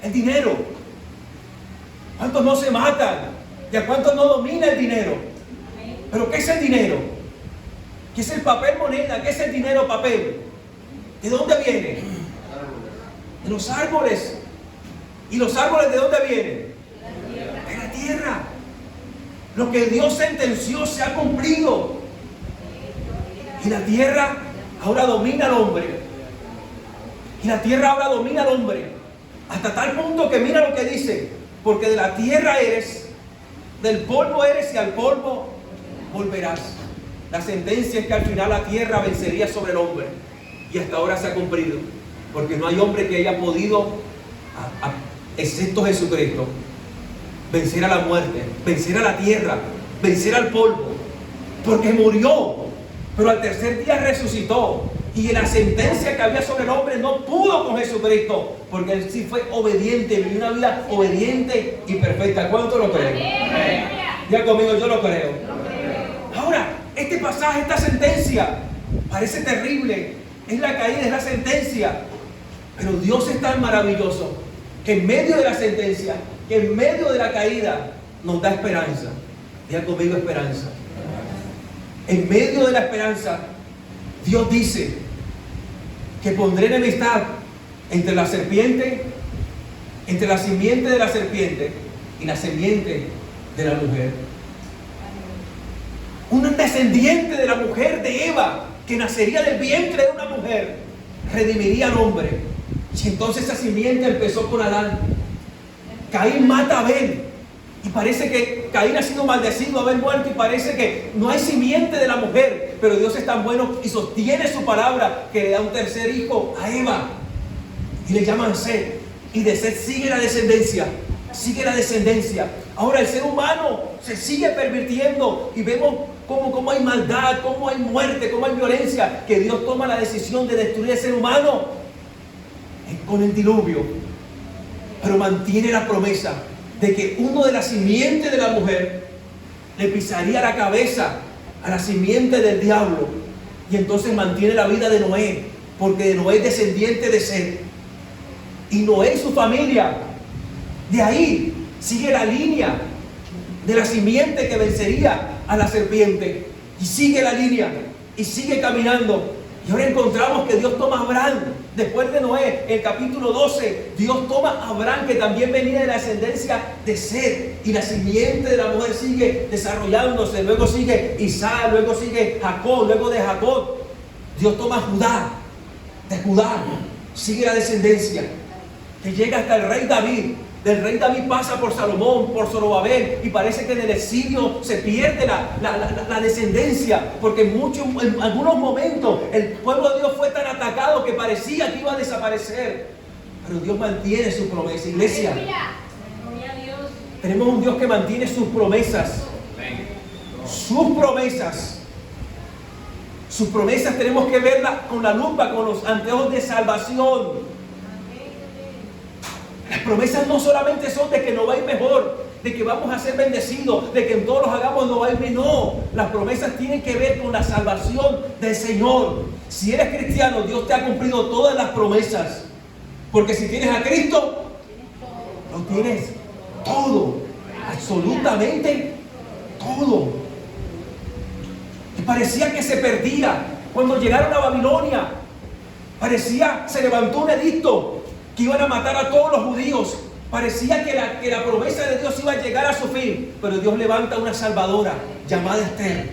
El dinero. ¿Cuántos no se matan? ¿Y a cuántos no domina el dinero? ¿Pero qué es el dinero? ¿Qué es el papel moneda? ¿Qué es el dinero papel? ¿De dónde viene? De los árboles. ¿Y los árboles de dónde vienen? De la tierra. Lo que Dios sentenció se ha cumplido. Y la tierra ahora domina al hombre. Y la tierra ahora domina al hombre. Hasta tal punto que mira lo que dice. Porque de la tierra eres, del polvo eres y al polvo volverás. La sentencia es que al final la tierra vencería sobre el hombre. Y hasta ahora se ha cumplido. Porque no hay hombre que haya podido, excepto Jesucristo, vencer a la muerte, vencer a la tierra, vencer al polvo. Porque murió, pero al tercer día resucitó. Y la sentencia que había sobre el hombre no pudo con Jesucristo, porque él sí fue obediente, vivió una vida obediente y perfecta. ¿Cuánto lo creen? Ya conmigo, yo lo creo. Ahora, este pasaje, esta sentencia, parece terrible. Es la caída, es la sentencia. Pero Dios es tan maravilloso que en medio de la sentencia, que en medio de la caída, nos da esperanza. Ya conmigo, esperanza. En medio de la esperanza, Dios dice que pondré enemistad entre la serpiente, entre la simiente de la serpiente y la simiente de la mujer. Un descendiente de la mujer de Eva, que nacería del vientre de una mujer, redimiría al hombre. Y entonces esa simiente empezó con Adán. Caín mata a Abel. Y parece que Caín ha sido maldecido, Abel muerto, y parece que no hay simiente de la mujer. Pero Dios es tan bueno y sostiene su palabra, que le da un tercer hijo a Eva. Y le llaman Set. Y de Set sigue la descendencia. Sigue la descendencia. Ahora el ser humano se sigue pervirtiendo. Y vemos cómo hay maldad, cómo hay muerte, cómo hay violencia. Que Dios toma la decisión de destruir al ser humano con el diluvio. Pero mantiene la promesa de que uno de la simiente de la mujer le pisaría la cabeza a la simiente del diablo. Y entonces mantiene la vida de Noé, porque Noé es descendiente de Set. Y Noé y su familia, de ahí sigue la línea de la simiente que vencería a la serpiente. Y sigue la línea, y sigue caminando. Y ahora encontramos que Dios toma a Abraham. Después de Noé, el capítulo 12, Dios toma a Abraham, que también venía de la ascendencia de Set. Y la simiente de la mujer sigue desarrollándose. Luego sigue Isaac, luego sigue Jacob, luego de Jacob Dios toma a Judá. De Judá sigue la descendencia, que llega hasta el rey David. Del rey David pasa por Salomón, por Zorobabel, y parece que en el exilio se pierde la descendencia, porque en algunos momentos el pueblo de Dios fue tan atacado que parecía que iba a desaparecer. Pero Dios mantiene su promesa, iglesia. Tenemos un Dios que mantiene sus promesas. Sus promesas. Sus promesas tenemos que verlas con la lupa, con los anteojos de salvación. Las promesas no solamente son de que nos va a ir mejor, de que vamos a ser bendecidos, de que en todos los hagamos nos va a ir bien. No, las promesas tienen que ver con la salvación del Señor. Si eres cristiano, Dios te ha cumplido todas las promesas. Porque si tienes a Cristo, lo tienes todo, absolutamente todo. Y parecía que se perdía cuando llegaron a Babilonia. Parecía, se levantó un edicto que iban a matar a todos los judíos. Parecía que la promesa de Dios iba a llegar a su fin. Pero Dios levanta una salvadora llamada Esther,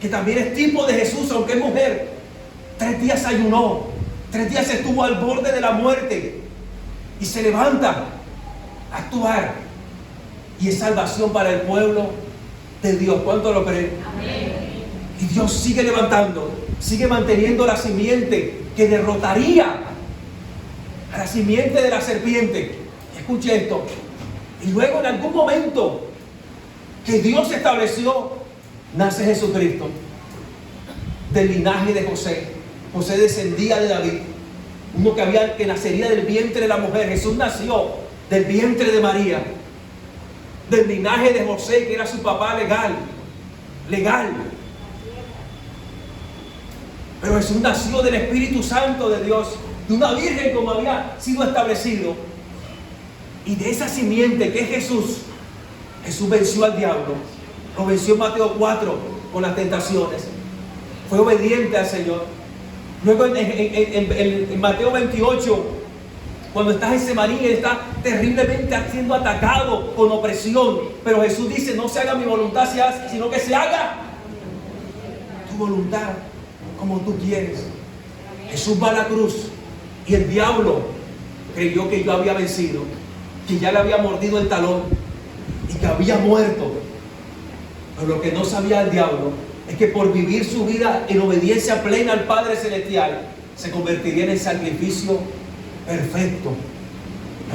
que también es tipo de Jesús, aunque es mujer. 3 días ayunó, 3 días estuvo al borde de la muerte, y se levanta a actuar. Y es salvación para el pueblo de Dios. ¿Cuánto lo creen? Amén. Y Dios sigue levantando, sigue manteniendo la simiente que derrotaría a la simiente de la serpiente. Escuche esto. Y luego en algún momento que Dios estableció, nace Jesucristo del linaje de José. José descendía de David, uno que nacería del vientre de la mujer. Jesús nació del vientre de María, del linaje de José, que era su papá legal. Pero Jesús nació del Espíritu Santo de Dios, de una virgen como había sido establecido. Y de esa simiente que es Jesús, Jesús venció al diablo. Lo venció en Mateo 4 con las tentaciones. Fue obediente al Señor. Luego en Mateo 28, cuando está Getsemaní, él está terriblemente siendo atacado con opresión. Pero Jesús dice, no se haga mi voluntad, sino que se haga tu voluntad como tú quieres. Jesús va a la cruz y el diablo creyó que yo había vencido, que ya le había mordido el talón y que había muerto. Pero lo que no sabía el diablo es que por vivir su vida en obediencia plena al Padre Celestial, se convertiría en el sacrificio perfecto.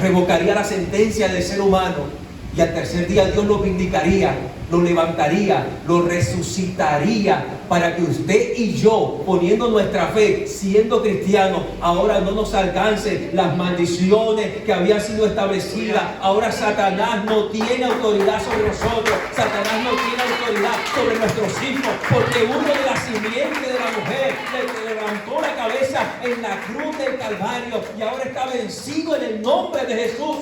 Revocaría la sentencia del ser humano y al tercer día Dios lo vindicaría, lo levantaría, lo resucitaría para que usted y yo, poniendo nuestra fe, siendo cristianos, ahora no nos alcancen las maldiciones que habían sido establecidas. Ahora Satanás no tiene autoridad sobre nosotros. Satanás no tiene autoridad sobre nuestros hijos, porque uno de la simiente de la mujer le levantó la cabeza en la cruz del Calvario y ahora está vencido en el nombre de Jesús.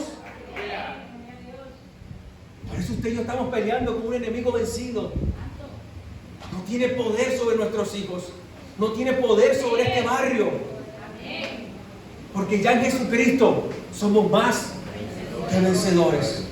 Por eso usted y yo estamos peleando con un enemigo vencido. No tiene poder sobre nuestros hijos. No tiene poder sobre este barrio. Porque ya en Jesucristo somos más que vencedores.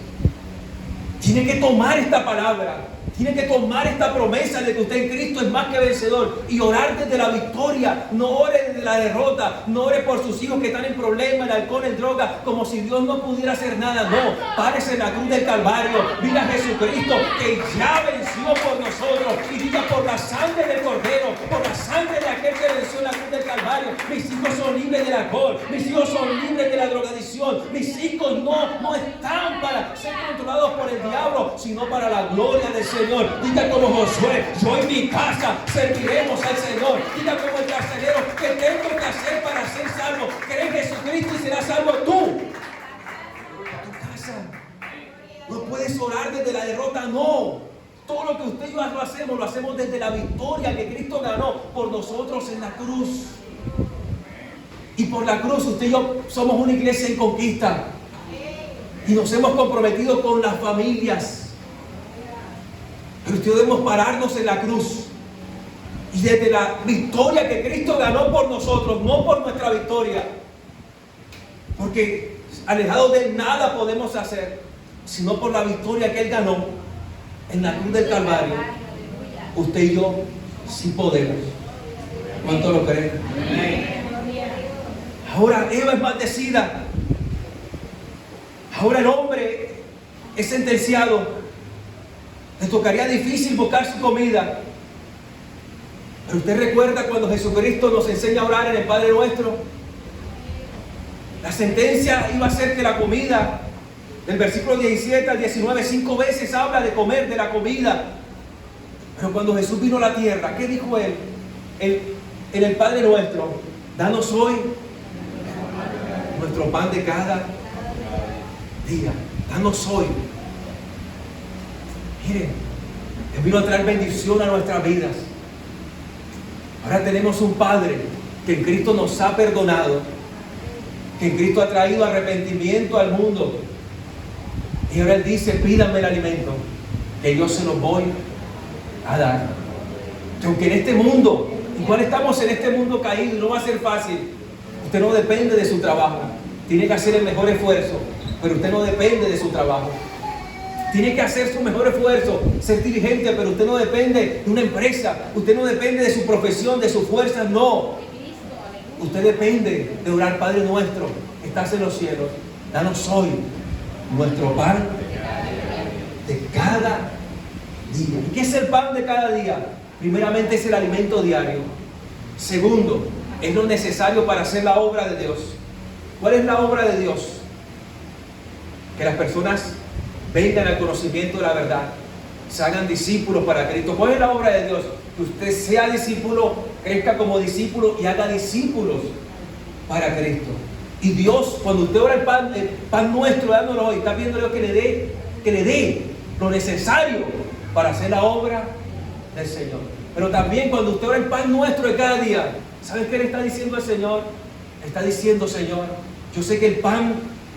Tiene que tomar esta palabra. Tiene que tomar esta promesa de que usted en Cristo es más que vencedor y orar desde la victoria. No ore desde la derrota. No ore por sus hijos que están en problemas, en alcohol, en droga, como si Dios no pudiera hacer nada. No, párese en la cruz del Calvario. Mira a Jesucristo que ya venció por nosotros. Y diga, por la sangre del Cordero, por la sangre de aquel que venció en la cruz del Calvario, mis hijos son libres del alcohol. Mis hijos son libres de la drogadicción. Mis hijos no están para ser controlados por el diablo, sino para la gloria del Señor. Diga como Josué, yo en mi casa serviremos al Señor. Diga como el carcelero, ¿qué tengo que hacer para ser salvo? Cree en Jesucristo y serás salvo tú. A tu casa. No puedes orar desde la derrota, no. Todo lo que usted y yo lo hacemos desde la victoria que Cristo ganó por nosotros en la cruz. Y por la cruz usted y yo somos una iglesia en conquista. Y nos hemos comprometido con las familias. Pero usted debemos pararnos en la cruz. Y desde la victoria que Cristo ganó por nosotros, no por nuestra victoria. Porque alejados de nada podemos hacer, sino por la victoria que Él ganó en la cruz del Calvario. Usted y yo sí podemos. ¿Cuánto lo creen? Ahora Eva es maldecida. Ahora el hombre es sentenciado. Le tocaría difícil buscar su comida. Pero usted recuerda cuando Jesucristo nos enseña a orar en el Padre Nuestro. La sentencia iba a ser que la comida, del versículo 17 al 19, 5 veces habla de comer de la comida. Pero cuando Jesús vino a la tierra, ¿qué dijo Él? En el Padre Nuestro, danos hoy nuestro pan de cada día. Danos hoy. Miren, Él vino a traer bendición a nuestras vidas. Ahora tenemos un Padre que en Cristo nos ha perdonado, que en Cristo ha traído arrepentimiento al mundo. Y ahora Él dice, pídanme el alimento, que yo se los voy a dar. Que aunque en este mundo, igual estamos en este mundo caído, no va a ser fácil. Usted no depende de su trabajo. Tiene que hacer el mejor esfuerzo, pero usted no depende de su trabajo. Tiene que hacer su mejor esfuerzo, ser dirigente, pero usted no depende de una empresa, usted no depende de su profesión, de sus fuerzas, no. Usted depende de orar, Padre nuestro, que estás en los cielos. Danos hoy nuestro pan de cada día. ¿Y qué es el pan de cada día? Primeramente es el alimento diario. Segundo, es lo necesario para hacer la obra de Dios. ¿Cuál es la obra de Dios? Que las personas vengan al conocimiento de la verdad, se hagan discípulos para Cristo. ¿Cuál es la obra de Dios? Que usted sea discípulo, crezca como discípulo y haga discípulos para Cristo. Y Dios, cuando usted ora el pan nuestro, dándolo hoy, está pidiendo a Dios que le dé lo necesario para hacer la obra del Señor. Pero también cuando usted ora el pan nuestro de cada día, ¿sabe qué le está diciendo al Señor? Está diciendo: Señor, yo sé que el pan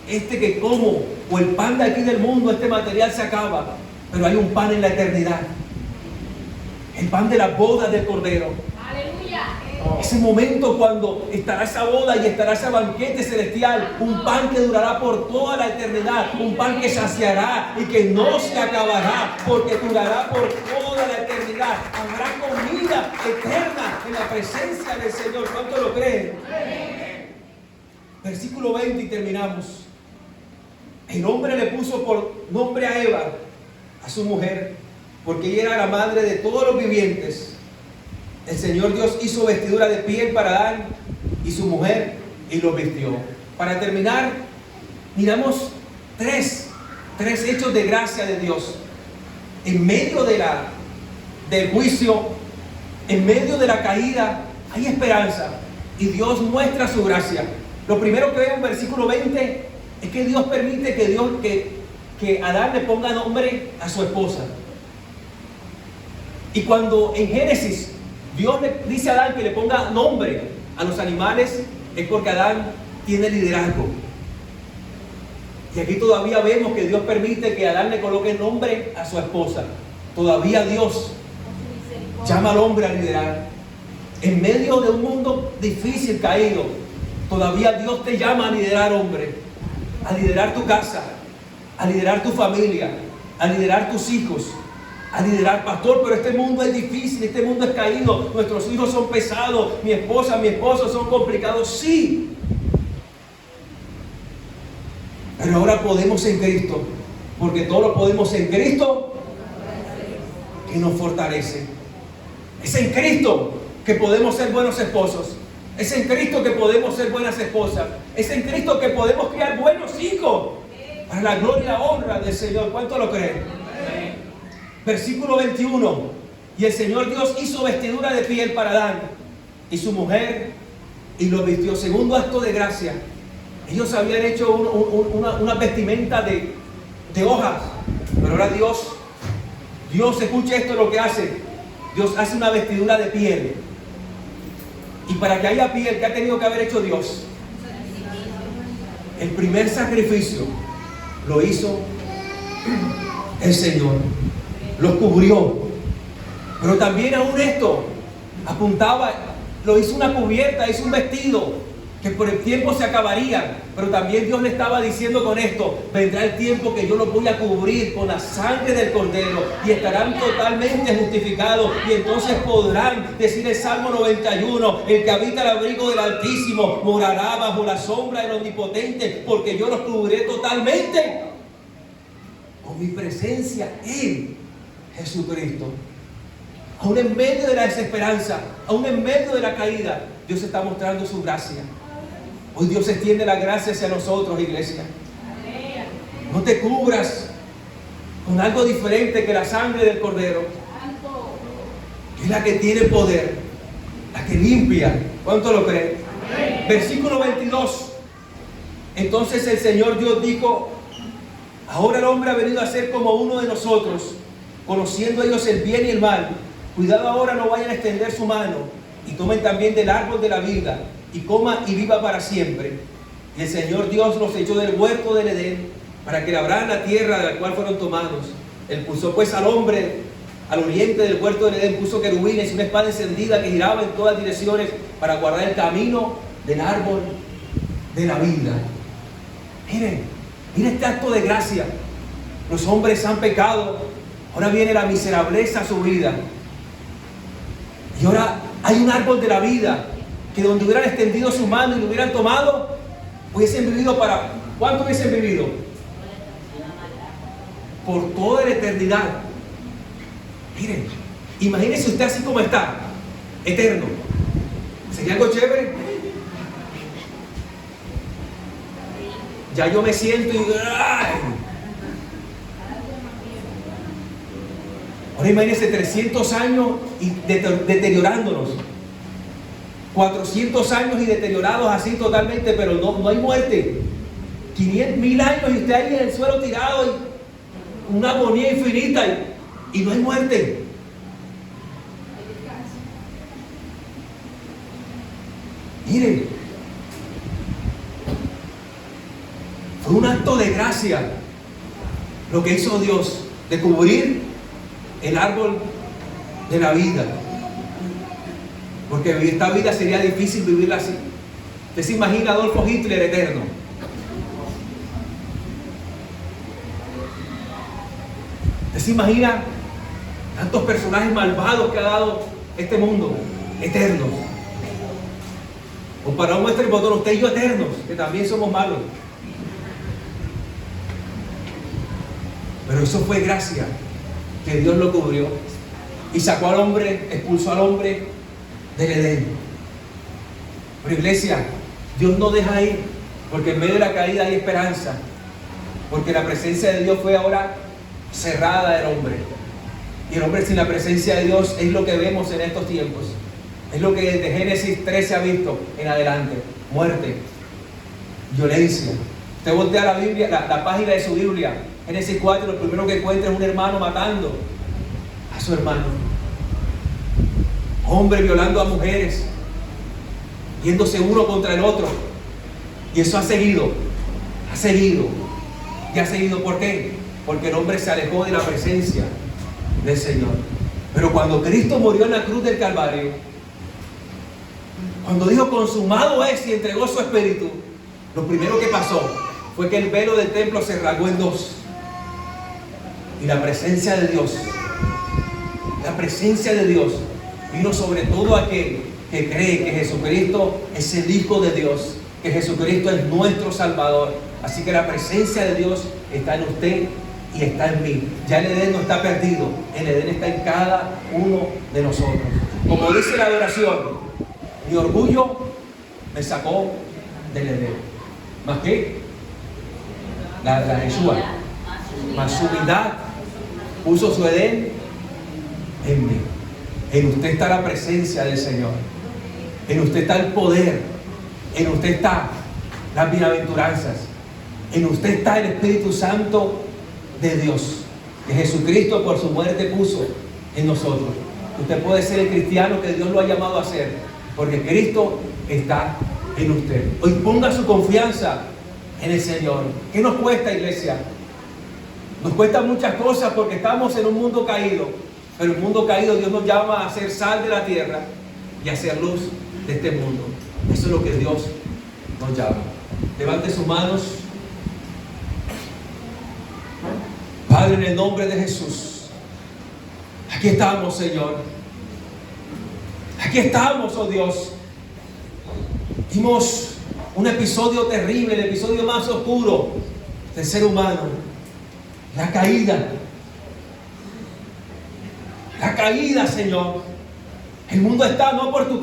que como, o el pan de aquí del mundo, este material se acaba, pero hay un pan en la eternidad, el pan de la boda del Cordero. ¡Aleluya! Ese momento cuando estará esa boda y estará ese banquete celestial, un pan que durará por toda la eternidad, un pan que saciará y que no se acabará, porque durará por toda la eternidad. Habrá comida eterna en la presencia del Señor. ¿Cuánto lo creen? Versículo 20 y terminamos. El hombre le puso por nombre a Eva, a su mujer, porque ella era la madre de todos los vivientes. El Señor Dios hizo vestidura de piel para Adán y su mujer y los vistió. Para terminar, miramos tres hechos de gracia de Dios. En medio del juicio, en medio de la caída, hay esperanza y Dios muestra su gracia. Lo primero que vemos en versículo 20 es que Dios permite que Adán le ponga nombre a su esposa. Y cuando en Génesis Dios le dice a Adán que le ponga nombre a los animales, es porque Adán tiene liderazgo. Y aquí todavía vemos que Dios permite que Adán le coloque nombre a su esposa. Todavía Dios llama al hombre a liderar. En medio de un mundo difícil, caído, todavía Dios te llama a liderar, hombre. A liderar tu casa, a liderar tu familia, a liderar tus hijos, a liderar: pastor, pero este mundo es difícil, este mundo es caído, nuestros hijos son pesados, mi esposa, mi esposo son complicados. Sí, pero ahora podemos en Cristo, porque todo lo podemos en Cristo que nos fortalece. Es en Cristo que podemos ser buenos esposos, es en Cristo que podemos ser buenas esposas, es en Cristo que podemos criar buenos hijos para la gloria y la honra del Señor. ¿Cuánto lo creen? Versículo 21. Y el Señor Dios hizo vestidura de piel para Adán y su mujer y los vistió. Segundo acto de gracia. Ellos habían hecho una vestimenta de hojas, pero ahora Dios, escucha esto, lo que hace. Dios hace una vestidura de piel. Y para que haya piel, ¿qué ha tenido que haber hecho Dios? El primer sacrificio lo hizo el Señor. Los cubrió. Pero también aún esto apuntaba, lo hizo una cubierta, hizo un vestido que por el tiempo se acabaría. Pero también Dios le estaba diciendo con esto: vendrá el tiempo que yo los voy a cubrir con la sangre del Cordero y estarán totalmente justificados, y entonces podrán decir el Salmo 91: el que habita el abrigo del Altísimo morará bajo la sombra del Omnipotente, porque yo los cubriré totalmente con mi presencia en Jesucristo. Aún en medio de la desesperanza, aún en medio de la caída, Dios está mostrando su gracia. Hoy Dios extiende la gracia hacia nosotros, iglesia. No te cubras con algo diferente que la sangre del Cordero, que es la que tiene poder, la que limpia. ¿Cuánto lo creen? Versículo 22. Entonces el Señor Dios dijo: ahora el hombre ha venido a ser como uno de nosotros, conociendo ellos el bien y el mal. Cuidado ahora, no vayan a extender su mano y tomen también del árbol de la vida y coma y viva para siempre. Y el Señor Dios los echó del huerto del Edén para que labraran la tierra de la cual fueron tomados. Él puso pues al hombre al oriente del huerto del Edén, puso querubines y una espada encendida que giraba en todas direcciones para guardar el camino del árbol de la vida. Miren este acto de gracia. Los hombres han pecado, ahora viene la miserableza a su vida. Y ahora hay un árbol de la vida que donde hubieran extendido su mano y lo hubieran tomado, hubiesen vivido para... ¿Cuánto hubiesen vivido? Por toda la eternidad. Miren, imagínense usted así como está, eterno. ¿Sería algo chévere? Ya yo me siento y... ¡ay! Ahora imagínense 300 años y deteriorándonos. 400 años y deteriorados así totalmente, pero no hay muerte. 500.000 años y usted ahí en el suelo tirado, y una agonía infinita, y no hay muerte. Mire, fue un acto de gracia lo que hizo Dios, de cubrir el árbol de la vida. Porque esta vida sería difícil vivirla así. Usted se imagina a Adolfo Hitler eterno. Usted se imagina tantos personajes malvados que ha dado este mundo, eternos. O para un maestro botón, usted y yo eternos, que también somos malos. Pero eso fue gracia, que Dios lo cubrió y sacó al hombre, expulsó al hombre del Edén. Pero iglesia, Dios no deja ir, porque en medio de la caída hay esperanza, porque la presencia de Dios fue ahora cerrada del hombre, y el hombre sin la presencia de Dios es lo que vemos en estos tiempos, es lo que desde Génesis 13 se ha visto en adelante: muerte, violencia. Usted voltea la Biblia, la página de su Biblia, Génesis 4, lo primero que encuentra es un hermano matando a su hermano, hombre violando a mujeres, yéndose uno contra el otro. Y eso ha seguido. Y ha seguido. ¿Por qué? Porque el hombre se alejó de la presencia del Señor. Pero cuando Cristo murió en la cruz del Calvario, cuando dijo consumado es y entregó su espíritu, lo primero que pasó fue que el velo del templo se rasgó en dos. Y la presencia de Dios vino sobre todo aquel que cree que Jesucristo es el Hijo de Dios, que Jesucristo es nuestro Salvador. Así que la presencia de Dios está en usted y está en mí. Ya el Edén no está perdido, el Edén está en cada uno de nosotros. Como dice la adoración, mi orgullo me sacó del Edén. ¿Más qué? La Yeshua. Más su humildad puso su Edén en mí. En usted está la presencia del Señor. En usted está el poder. En usted está las bienaventuranzas. En usted está el Espíritu Santo de Dios, que Jesucristo por su muerte puso en nosotros. Usted puede ser el cristiano que Dios lo ha llamado a ser, porque Cristo está en usted. Hoy ponga su confianza en el Señor. ¿Qué nos cuesta, iglesia? Nos cuesta muchas cosas porque estamos en un mundo caído. Pero el mundo caído, Dios nos llama a ser sal de la tierra y a ser luz de este mundo. Eso es lo que Dios nos llama. Levante sus manos. Padre, en el nombre de Jesús, aquí estamos, Señor. Aquí estamos, oh Dios. Vimos un episodio terrible, el episodio más oscuro del ser humano. La caída. La caída, Señor. El mundo está no por tu